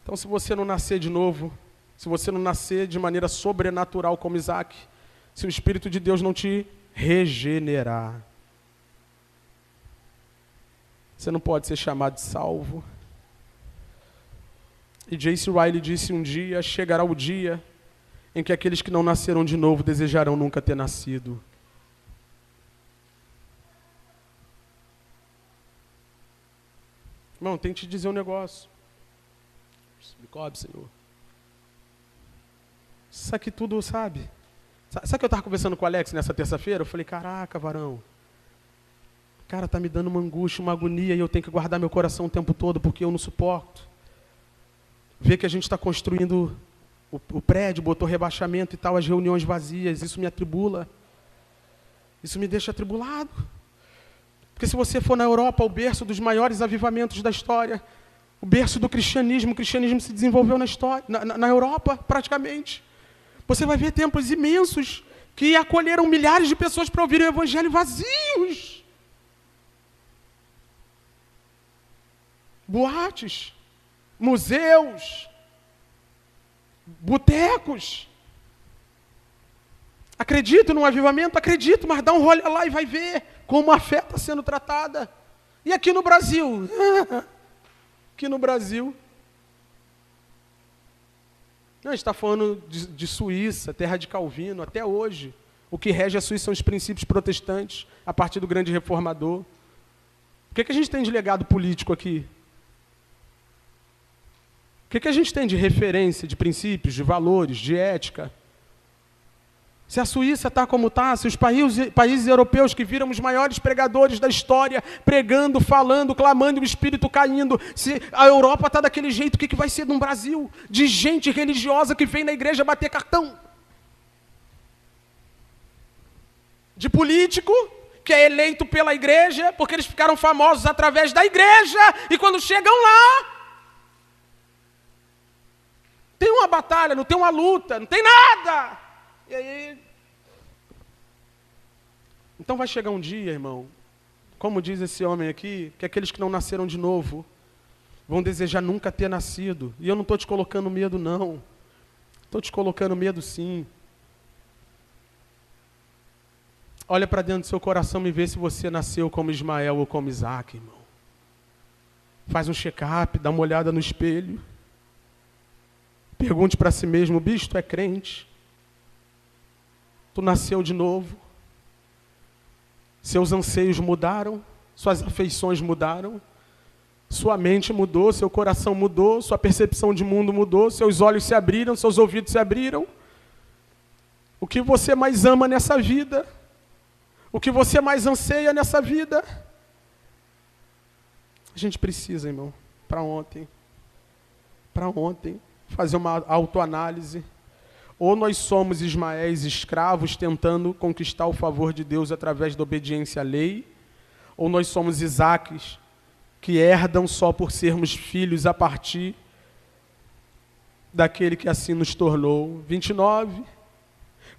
Então, se você não nascer de novo, se você não nascer de maneira sobrenatural como Isaac, se o Espírito de Deus não te regenerar, você não pode ser chamado de salvo. E J.C. Ryle disse um dia, chegará o dia em que aqueles que não nasceram de novo desejarão nunca ter nascido. Irmão, tem que te dizer um negócio. Me cobre, Senhor. Isso aqui tudo, sabe? Sabe que eu estava conversando com o Alex nessa terça-feira? Eu falei, caraca, varão. Cara, tá me dando uma angústia, uma agonia, e eu tenho que guardar meu coração o tempo todo, porque eu não suporto. Ver que a gente está construindo o prédio, botou rebaixamento e tal, as reuniões vazias, isso me atribula. Isso me deixa atribulado. Porque se você for na Europa, o berço dos maiores avivamentos da história, o berço do cristianismo, o cristianismo se desenvolveu na história, na Europa, praticamente. Você vai ver templos imensos que acolheram milhares de pessoas para ouvirem o evangelho vazios. Boates, museus, botecos. Acredito num avivamento? Acredito, mas dá um rolê lá e vai ver como a fé está sendo tratada. E aqui no Brasil? Aqui no Brasil. Não, a gente está falando de Suíça, terra de Calvino, até hoje. O que rege a Suíça são os princípios protestantes, a partir do grande reformador. O que a gente tem de legado político aqui? O que a gente tem de referência, de princípios, de valores, de ética? Se a Suíça está como está, se os países europeus que viram os maiores pregadores da história, pregando, falando, clamando, o espírito caindo, se a Europa está daquele jeito, o que vai ser no Brasil? De gente religiosa que vem na igreja bater cartão. De político que é eleito pela igreja, porque eles ficaram famosos através da igreja, e quando chegam lá, tem uma batalha, não tem uma luta, não tem nada. E aí, então vai chegar um dia, irmão, como diz esse homem aqui, que aqueles que não nasceram de novo vão desejar nunca ter nascido. E eu não estou te colocando medo, não. Estou te colocando medo, sim. Olha para dentro do seu coração e vê se você nasceu como Ismael ou como Isaac, irmão. Faz um check-up, dá uma olhada no espelho. Pergunte para si mesmo, bicho, tu é crente? Tu nasceu de novo? Seus anseios mudaram? Suas afeições mudaram? Sua mente mudou, seu coração mudou, sua percepção de mundo mudou, seus olhos se abriram, seus ouvidos se abriram? O que você mais ama nessa vida? O que você mais anseia nessa vida? A gente precisa, irmão, para ontem, fazer uma autoanálise. Ou nós somos Ismaéis escravos tentando conquistar o favor de Deus através da obediência à lei, ou nós somos Isaques que herdam só por sermos filhos a partir daquele que assim nos tornou. 29.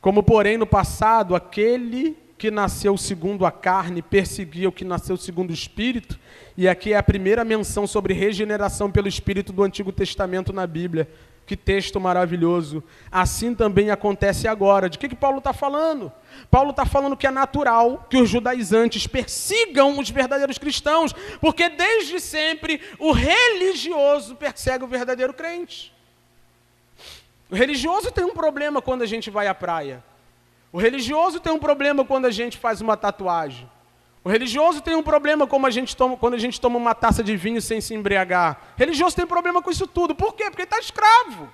Como, porém, no passado, aquele que nasceu segundo a carne perseguia o que nasceu segundo o Espírito, e aqui é a primeira menção sobre regeneração pelo Espírito do Antigo Testamento na Bíblia. Que texto maravilhoso. Assim também acontece agora. De que Paulo está falando? Paulo está falando que é natural que os judaizantes persigam os verdadeiros cristãos, porque desde sempre o religioso persegue o verdadeiro crente. O religioso tem um problema quando a gente vai à praia. O religioso tem um problema quando a gente faz uma tatuagem. O religioso tem um problema quando a gente toma uma taça de vinho sem se embriagar. O religioso tem problema com isso tudo. Por quê? Porque ele está escravo.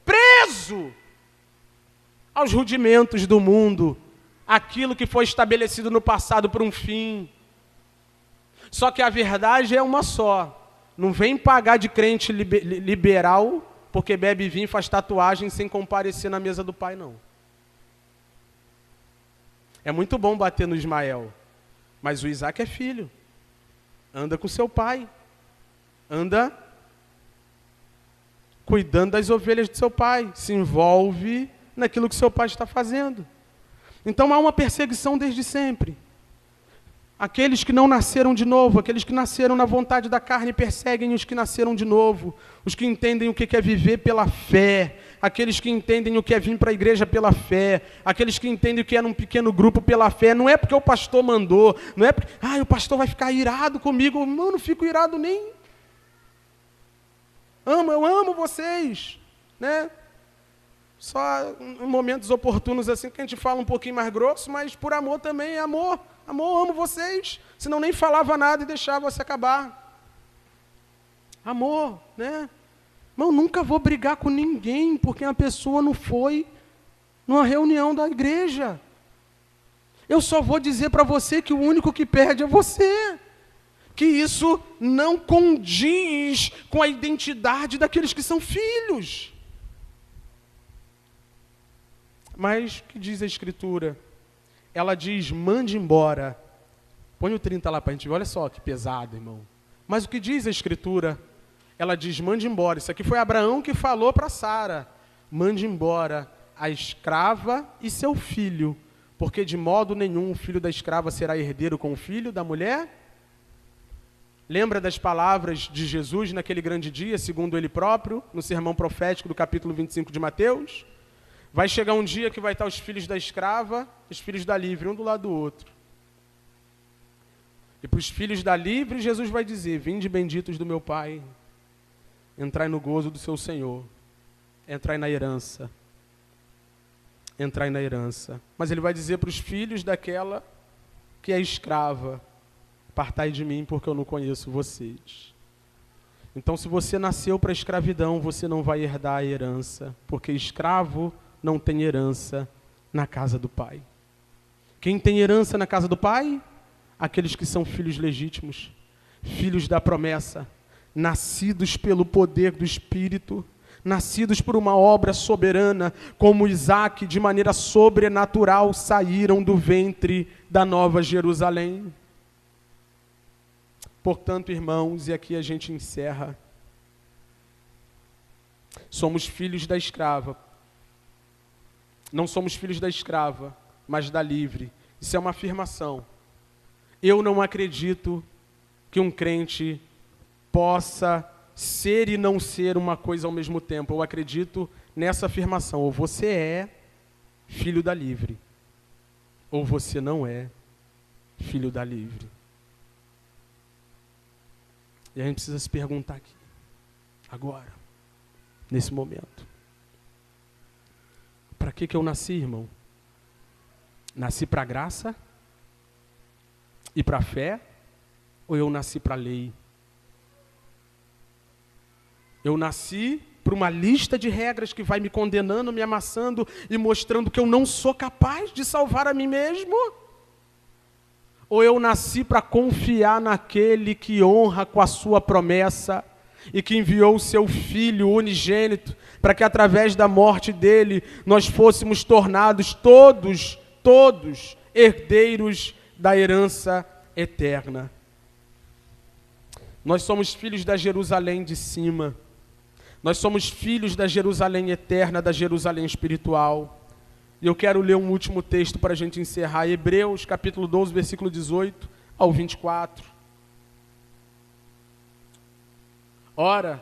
Preso aos rudimentos do mundo. Aquilo que foi estabelecido no passado por um fim. Só que a verdade é uma só. Não vem pagar de crente liberal porque bebe vinho e faz tatuagem sem comparecer na mesa do Pai, não. É muito bom bater no Ismael, mas o Isaac é filho. Anda com seu pai. Anda cuidando das ovelhas do seu pai. Se envolve naquilo que seu pai está fazendo. Então há uma perseguição desde sempre. Aqueles que não nasceram de novo, aqueles que nasceram na vontade da carne, perseguem os que nasceram de novo. Os que entendem o que é viver pela fé. Aqueles que entendem o que é vir para a igreja pela fé. Aqueles que entendem o que é num pequeno grupo pela fé. Não é porque o pastor mandou. Não é porque, o pastor vai ficar irado comigo. Não, não fico irado nem. Eu amo vocês. Né? Só em momentos oportunos assim que a gente fala um pouquinho mais grosso, mas por amor também, amor. Amor, amo vocês. Senão nem falava nada e deixava você acabar. Amor, né? Irmão, nunca vou brigar com ninguém porque a pessoa não foi numa reunião da igreja. Eu só vou dizer para você que o único que perde é você. Que isso não condiz com a identidade daqueles que são filhos. Mas o que diz a Escritura? Ela diz, mande embora. Põe o 30 lá para a gente ver. Olha só que pesado, irmão. Mas o que diz a Escritura? Ela diz, mande embora. Isso aqui foi Abraão que falou para Sara. Mande embora a escrava e seu filho, porque de modo nenhum o filho da escrava será herdeiro com o filho da mulher. Lembra das palavras de Jesus naquele grande dia, segundo ele próprio, no sermão profético do capítulo 25 de Mateus? Vai chegar um dia que vai estar os filhos da escrava e os filhos da livre, um do lado do outro. E para os filhos da livre, Jesus vai dizer, vinde benditos do meu Pai, entrai no gozo do seu Senhor, entrai na herança. entrai na herança. Mas ele vai dizer para os filhos daquela que é escrava: apartai de mim, porque eu não conheço vocês. Então, se você nasceu para a escravidão, você não vai herdar a herança, porque escravo não tem herança na casa do pai. Quem tem herança na casa do pai? Aqueles que são filhos legítimos, filhos da promessa, nascidos pelo poder do Espírito, nascidos por uma obra soberana, como Isaac, de maneira sobrenatural, saíram do ventre da Nova Jerusalém. Portanto, irmãos, e aqui a gente encerra, somos filhos da escrava. Não somos filhos da escrava, mas da livre. Isso é uma afirmação. Eu não acredito que um crente possa ser e não ser uma coisa ao mesmo tempo. Eu acredito nessa afirmação: ou você é filho da livre, ou você não é filho da livre. E a gente precisa se perguntar aqui, agora, nesse momento: para que eu nasci, irmão? Nasci para a graça e para a fé, ou eu nasci para a lei? Eu nasci para uma lista de regras que vai me condenando, me amassando e mostrando que eu não sou capaz de salvar a mim mesmo? Ou eu nasci para confiar naquele que honra com a sua promessa e que enviou o seu Filho unigênito para que através da morte dele nós fôssemos tornados todos herdeiros da herança eterna? Nós somos filhos da Jerusalém de cima. Nós somos filhos da Jerusalém eterna, da Jerusalém espiritual. E eu quero ler um último texto para a gente encerrar. Hebreus, capítulo 12, versículo 18 ao 24. Ora,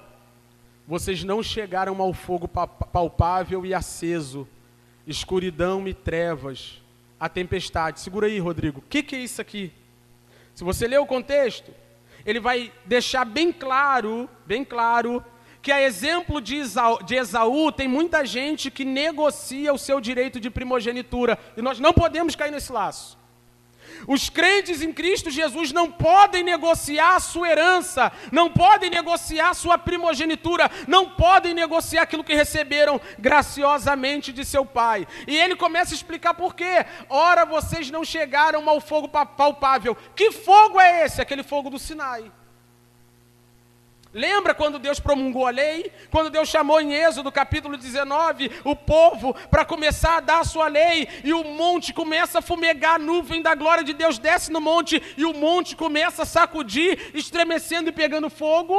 vocês não chegaram ao fogo palpável e aceso, escuridão e trevas, a tempestade. Segura aí, Rodrigo. O que é isso aqui? Se você ler o contexto, ele vai deixar bem claro, que a exemplo de Esaú, tem muita gente que negocia o seu direito de primogenitura. E nós não podemos cair nesse laço. Os crentes em Cristo Jesus não podem negociar a sua herança, não podem negociar a sua primogenitura, não podem negociar aquilo que receberam graciosamente de seu pai. E ele começa a explicar por quê. Ora, vocês não chegaram ao fogo palpável. Que fogo é esse? Aquele fogo do Sinai. Lembra quando Deus promulgou a lei? Quando Deus chamou em Êxodo capítulo 19 o povo para começar a dar a sua lei, e o monte começa a fumegar, a nuvem da glória de Deus desce no monte e o monte começa a sacudir, estremecendo e pegando fogo?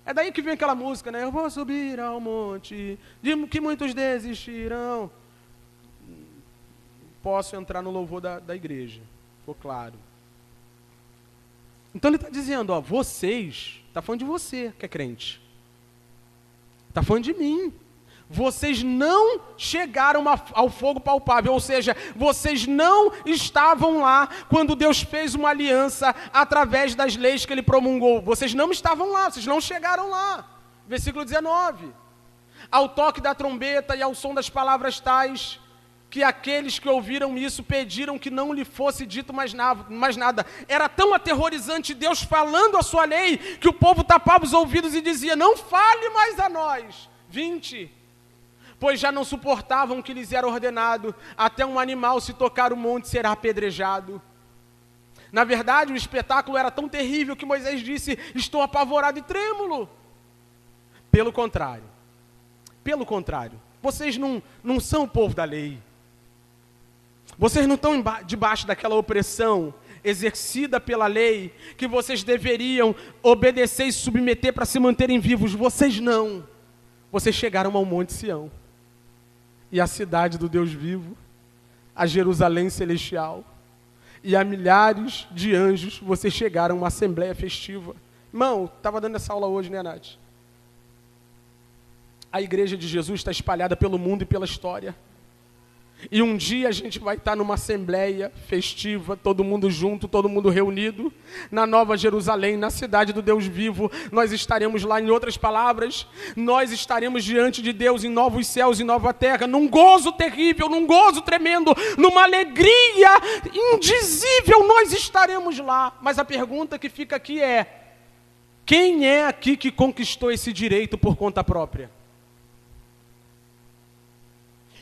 É daí que vem aquela música, né? Eu vou subir ao monte, de que muitos desistirão. Posso entrar no louvor da igreja, ficou claro. Então ele está dizendo, ó, vocês, está falando de você que é crente, está falando de mim, vocês não chegaram ao fogo palpável, ou seja, vocês não estavam lá quando Deus fez uma aliança através das leis que ele promulgou, vocês não estavam lá, vocês não chegaram lá. Versículo 19, ao toque da trombeta e ao som das palavras tais, que aqueles que ouviram isso pediram que não lhe fosse dito mais nada. Era tão aterrorizante Deus falando a sua lei, que o povo tapava os ouvidos e dizia, não fale mais a nós. 20, pois já não suportavam o que lhes era ordenado, até um animal se tocar o monte será apedrejado. Na verdade, o espetáculo era tão terrível que Moisés disse, estou apavorado e trêmulo. Pelo contrário, vocês não são o povo da lei. Vocês não estão debaixo daquela opressão exercida pela lei, que vocês deveriam obedecer e submeter para se manterem vivos. Vocês não. Vocês chegaram ao Monte Sião. E à cidade do Deus vivo, a Jerusalém celestial. E a milhares de anjos, vocês chegaram a uma assembleia festiva. Irmão, estava dando essa aula hoje, né, Nath? A igreja de Jesus está espalhada pelo mundo e pela história. E um dia a gente vai estar numa assembleia festiva, todo mundo junto, todo mundo reunido, na Nova Jerusalém, na cidade do Deus vivo. Nós estaremos lá, em outras palavras, nós estaremos diante de Deus em novos céus e nova terra, num gozo terrível, num gozo tremendo, numa alegria indizível, nós estaremos lá. Mas a pergunta que fica aqui é: quem é aqui que conquistou esse direito por conta própria?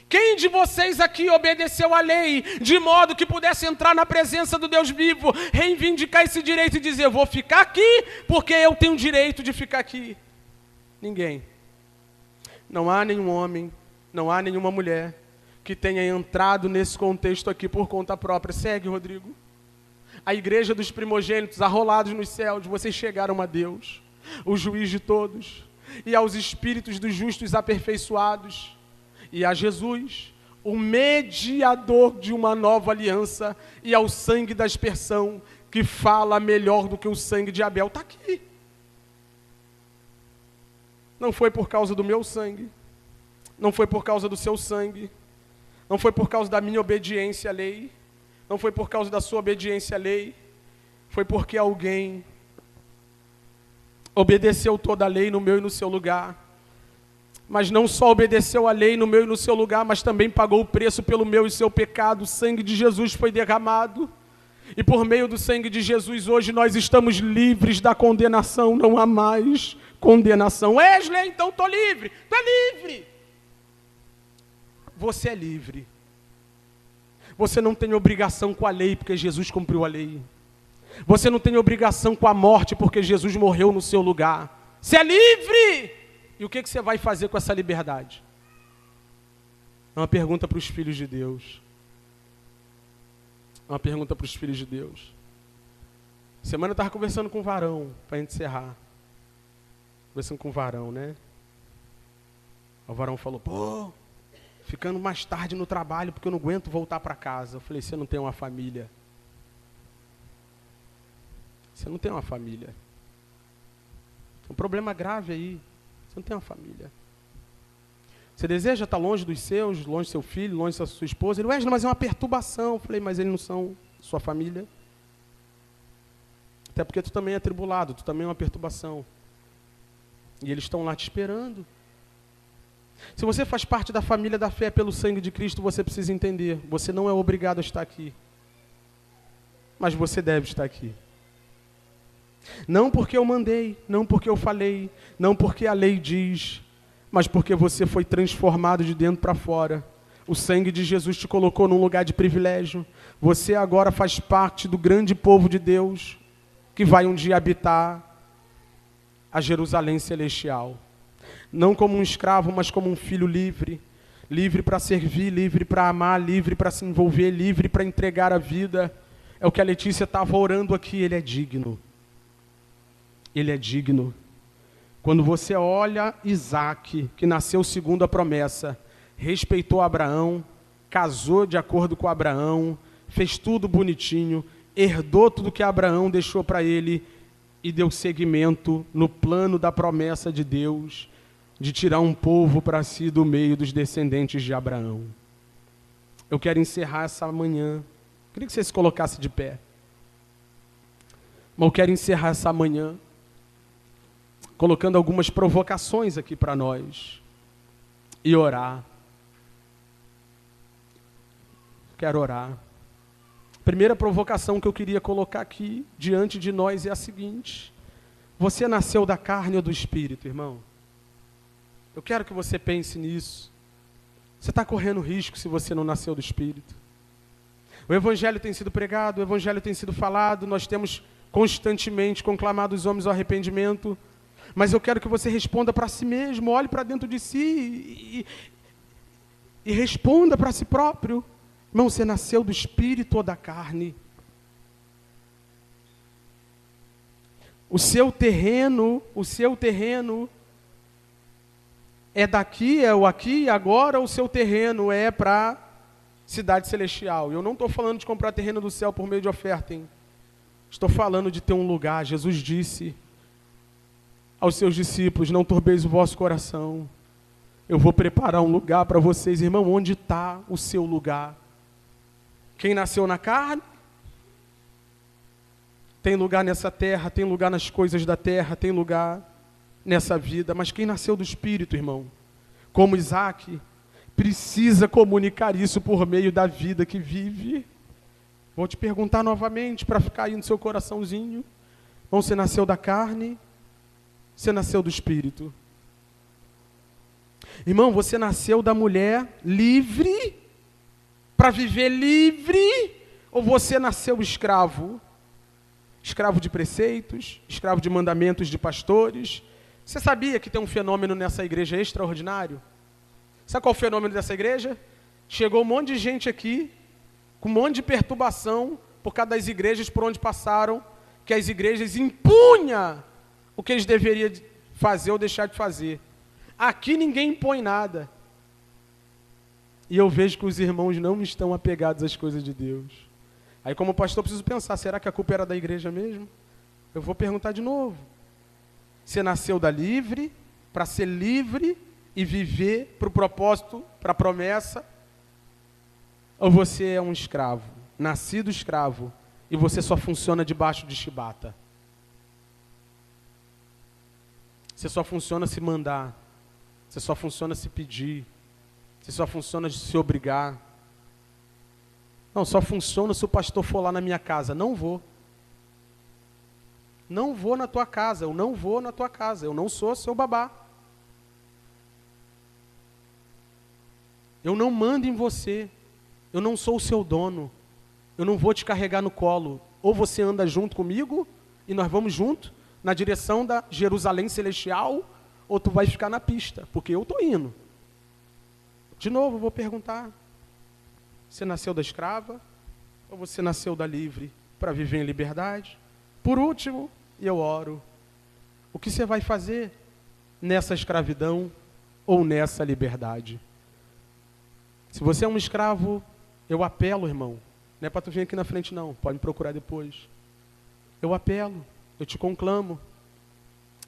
Quem de vocês aqui obedeceu à lei, de modo que pudesse entrar na presença do Deus vivo, reivindicar esse direito e dizer: eu vou ficar aqui, porque eu tenho o direito de ficar aqui? Ninguém. Não há nenhum homem, não há nenhuma mulher que tenha entrado nesse contexto aqui por conta própria. Segue, Rodrigo. A igreja dos primogênitos, arrolados nos céus, vocês chegaram a Deus, o juiz de todos, e aos espíritos dos justos aperfeiçoados, e a Jesus, o mediador de uma nova aliança, e ao sangue da aspersão, que fala melhor do que o sangue de Abel. Está aqui. Não foi por causa do meu sangue, não foi por causa do seu sangue, não foi por causa da minha obediência à lei, não foi por causa da sua obediência à lei, foi porque alguém obedeceu toda a lei no meu e no seu lugar. Mas não só obedeceu a lei no meu e no seu lugar, mas também pagou o preço pelo meu e seu pecado. O sangue de Jesus foi derramado. E por meio do sangue de Jesus, hoje nós estamos livres da condenação. Não há mais condenação. Wesley, então estou livre. Tu é livre. Você é livre. Você não tem obrigação com a lei, porque Jesus cumpriu a lei. Você não tem obrigação com a morte, porque Jesus morreu no seu lugar. Você é livre. E o que você vai fazer com essa liberdade? É uma pergunta para os filhos de Deus. É uma pergunta para os filhos de Deus. Semana eu estava conversando com o varão, para a gente encerrar. Conversando com o varão, né? O varão falou: pô, ficando mais tarde no trabalho, porque eu não aguento voltar para casa. Eu falei: você não tem uma família. Você não tem uma família. Tem um problema grave aí. Você não tem uma família. Você deseja estar longe dos seus, longe do seu filho, longe da sua esposa? Ele: Wesley, mas é uma perturbação. Eu falei: mas eles não são sua família. Até porque tu também é atribulado, tu também é uma perturbação. E eles estão lá te esperando. Se você faz parte da família da fé pelo sangue de Cristo, você precisa entender: você não é obrigado a estar aqui. Mas você deve estar aqui. Não porque eu mandei, não porque eu falei, não porque a lei diz, mas porque você foi transformado de dentro para fora. O sangue de Jesus te colocou num lugar de privilégio. Você agora faz parte do grande povo de Deus, que vai um dia habitar a Jerusalém celestial. Não como um escravo, mas como um filho livre. Livre para servir, livre para amar, livre para se envolver, livre para entregar a vida. É o que a Letícia estava orando aqui. Ele é digno. Ele é digno. Quando você olha Isaac, que nasceu segundo a promessa, respeitou Abraão, casou de acordo com Abraão, fez tudo bonitinho, herdou tudo que Abraão deixou para ele e deu seguimento no plano da promessa de Deus, de tirar um povo para si do meio dos descendentes de Abraão. Eu quero encerrar essa manhã. Queria que você se colocasse de pé. Mas eu quero encerrar essa manhã colocando algumas provocações aqui para nós e orar. Quero orar. Primeira provocação que eu queria colocar aqui diante de nós é a seguinte: você nasceu da carne ou do espírito, irmão? Eu quero que você pense nisso. Você está correndo risco se você não nasceu do espírito. O evangelho tem sido pregado, o evangelho tem sido falado, nós temos constantemente conclamado os homens ao arrependimento. Mas eu quero que você responda para si mesmo, olhe para dentro de si e responda para si próprio. Irmão, você nasceu do espírito ou da carne? O seu terreno é daqui, é o aqui e agora, ou o seu terreno é para cidade celestial? Eu não estou falando de comprar terreno do céu por meio de oferta, hein? Estou falando de ter um lugar. Jesus disse aos seus discípulos: não turbeis o vosso coração. Eu vou preparar um lugar para vocês, irmão. Onde está o seu lugar? Quem nasceu na carne, tem lugar nessa terra, tem lugar nas coisas da terra, tem lugar nessa vida. Mas quem nasceu do Espírito, irmão, como Isaac, precisa comunicar isso por meio da vida que vive. Vou te perguntar novamente, para ficar aí no seu coraçãozinho. Você nasceu da carne, você nasceu do Espírito. Irmão, você nasceu da mulher livre, para viver livre, ou você nasceu escravo? Escravo de preceitos, escravo de mandamentos de pastores. Você sabia que tem um fenômeno nessa igreja extraordinário? Sabe qual é o fenômeno dessa igreja? Chegou um monte de gente aqui, com um monte de perturbação, por causa das igrejas por onde passaram, que as igrejas impunham o que eles deveriam fazer ou deixar de fazer. Aqui ninguém impõe nada. E eu vejo que os irmãos não estão apegados às coisas de Deus. Aí como pastor eu preciso pensar, será que a culpa era da igreja mesmo? Eu vou perguntar de novo. Você nasceu da livre, para ser livre e viver para o propósito, para a promessa? Ou você é um escravo, nascido escravo, e você só funciona debaixo de chibata? Você só funciona se mandar, você só funciona se pedir, você só funciona se obrigar. Não, só funciona se o pastor for lá na minha casa. Não vou. Não vou na tua casa, eu não vou na tua casa, eu não sou seu babá. Eu não mando em você, eu não sou o seu dono, eu não vou te carregar no colo. Ou você anda junto comigo, e nós vamos junto, na direção da Jerusalém Celestial, ou tu vai ficar na pista, porque eu estou indo. De novo, eu vou perguntar, você nasceu da escrava, ou você nasceu da livre, para viver em liberdade? Por último, eu oro, o que você vai fazer nessa escravidão, ou nessa liberdade? Se você é um escravo, eu apelo, irmão. Não é para tu vir aqui na frente, não. Pode me procurar depois. Eu apelo, eu te conclamo.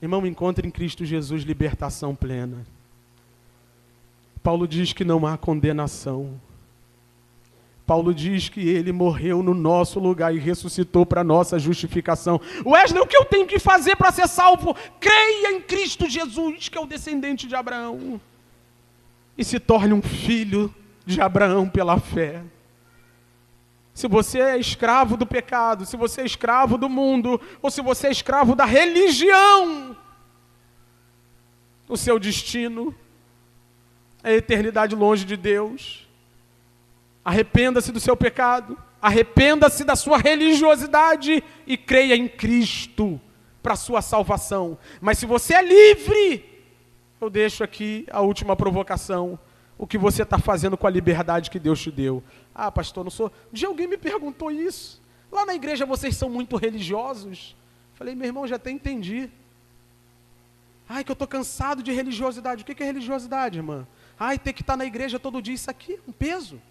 Irmão, encontre em Cristo Jesus libertação plena. Paulo diz que não há condenação. Paulo diz que ele morreu no nosso lugar e ressuscitou para a nossa justificação. Wesley, o que eu tenho que fazer para ser salvo? Creia em Cristo Jesus, que é o descendente de Abraão. E se torne um filho de Abraão pela fé. Se você é escravo do pecado, se você é escravo do mundo, ou se você é escravo da religião, o seu destino é a eternidade longe de Deus. Arrependa-se do seu pecado, arrependa-se da sua religiosidade e creia em Cristo para a sua salvação. Mas se você é livre, eu deixo aqui a última provocação. O que você está fazendo com a liberdade que Deus te deu? Ah, pastor, não sou... Um dia alguém me perguntou isso. Lá na igreja vocês são muito religiosos? Falei, meu irmão, já até entendi. Ai, que eu estou cansado de religiosidade. O que é religiosidade, irmã? Ai, ter que estar na igreja todo dia, isso aqui é um peso.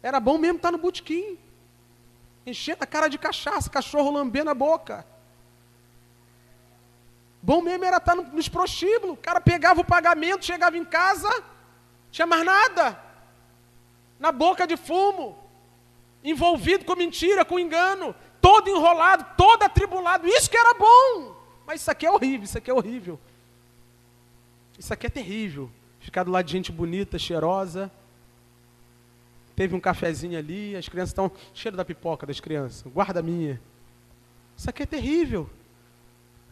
Era bom mesmo estar no botequim, enchendo a cara de cachaça, cachorro lambendo a boca. Bom mesmo era estar nos prostíbulos. O cara pegava o pagamento, chegava em casa, tinha mais nada. Na boca de fumo, envolvido com mentira, com engano, todo enrolado, todo atribulado. Isso que era bom. Mas isso aqui é horrível, isso aqui é horrível. Isso aqui é terrível. Ficar do lado de gente bonita, cheirosa. Teve um cafezinho ali, as crianças estão... Cheiro da pipoca das crianças, guarda minha. Isso aqui é terrível.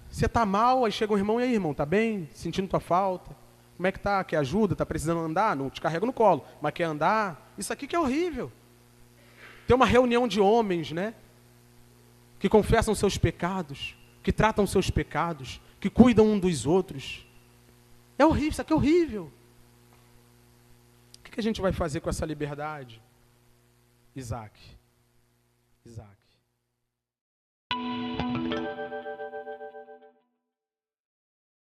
Você está mal, aí chega um irmão, e aí, irmão, tá bem? Sentindo tua falta? Como é que tá? Quer ajuda? Tá precisando andar? Não te carrego no colo, mas quer andar? Isso aqui que é horrível. Tem uma reunião de homens, né? Que confessam seus pecados, que tratam seus pecados, que cuidam um dos outros. É horrível, isso aqui é horrível. O que a gente vai fazer com essa liberdade? Isaac.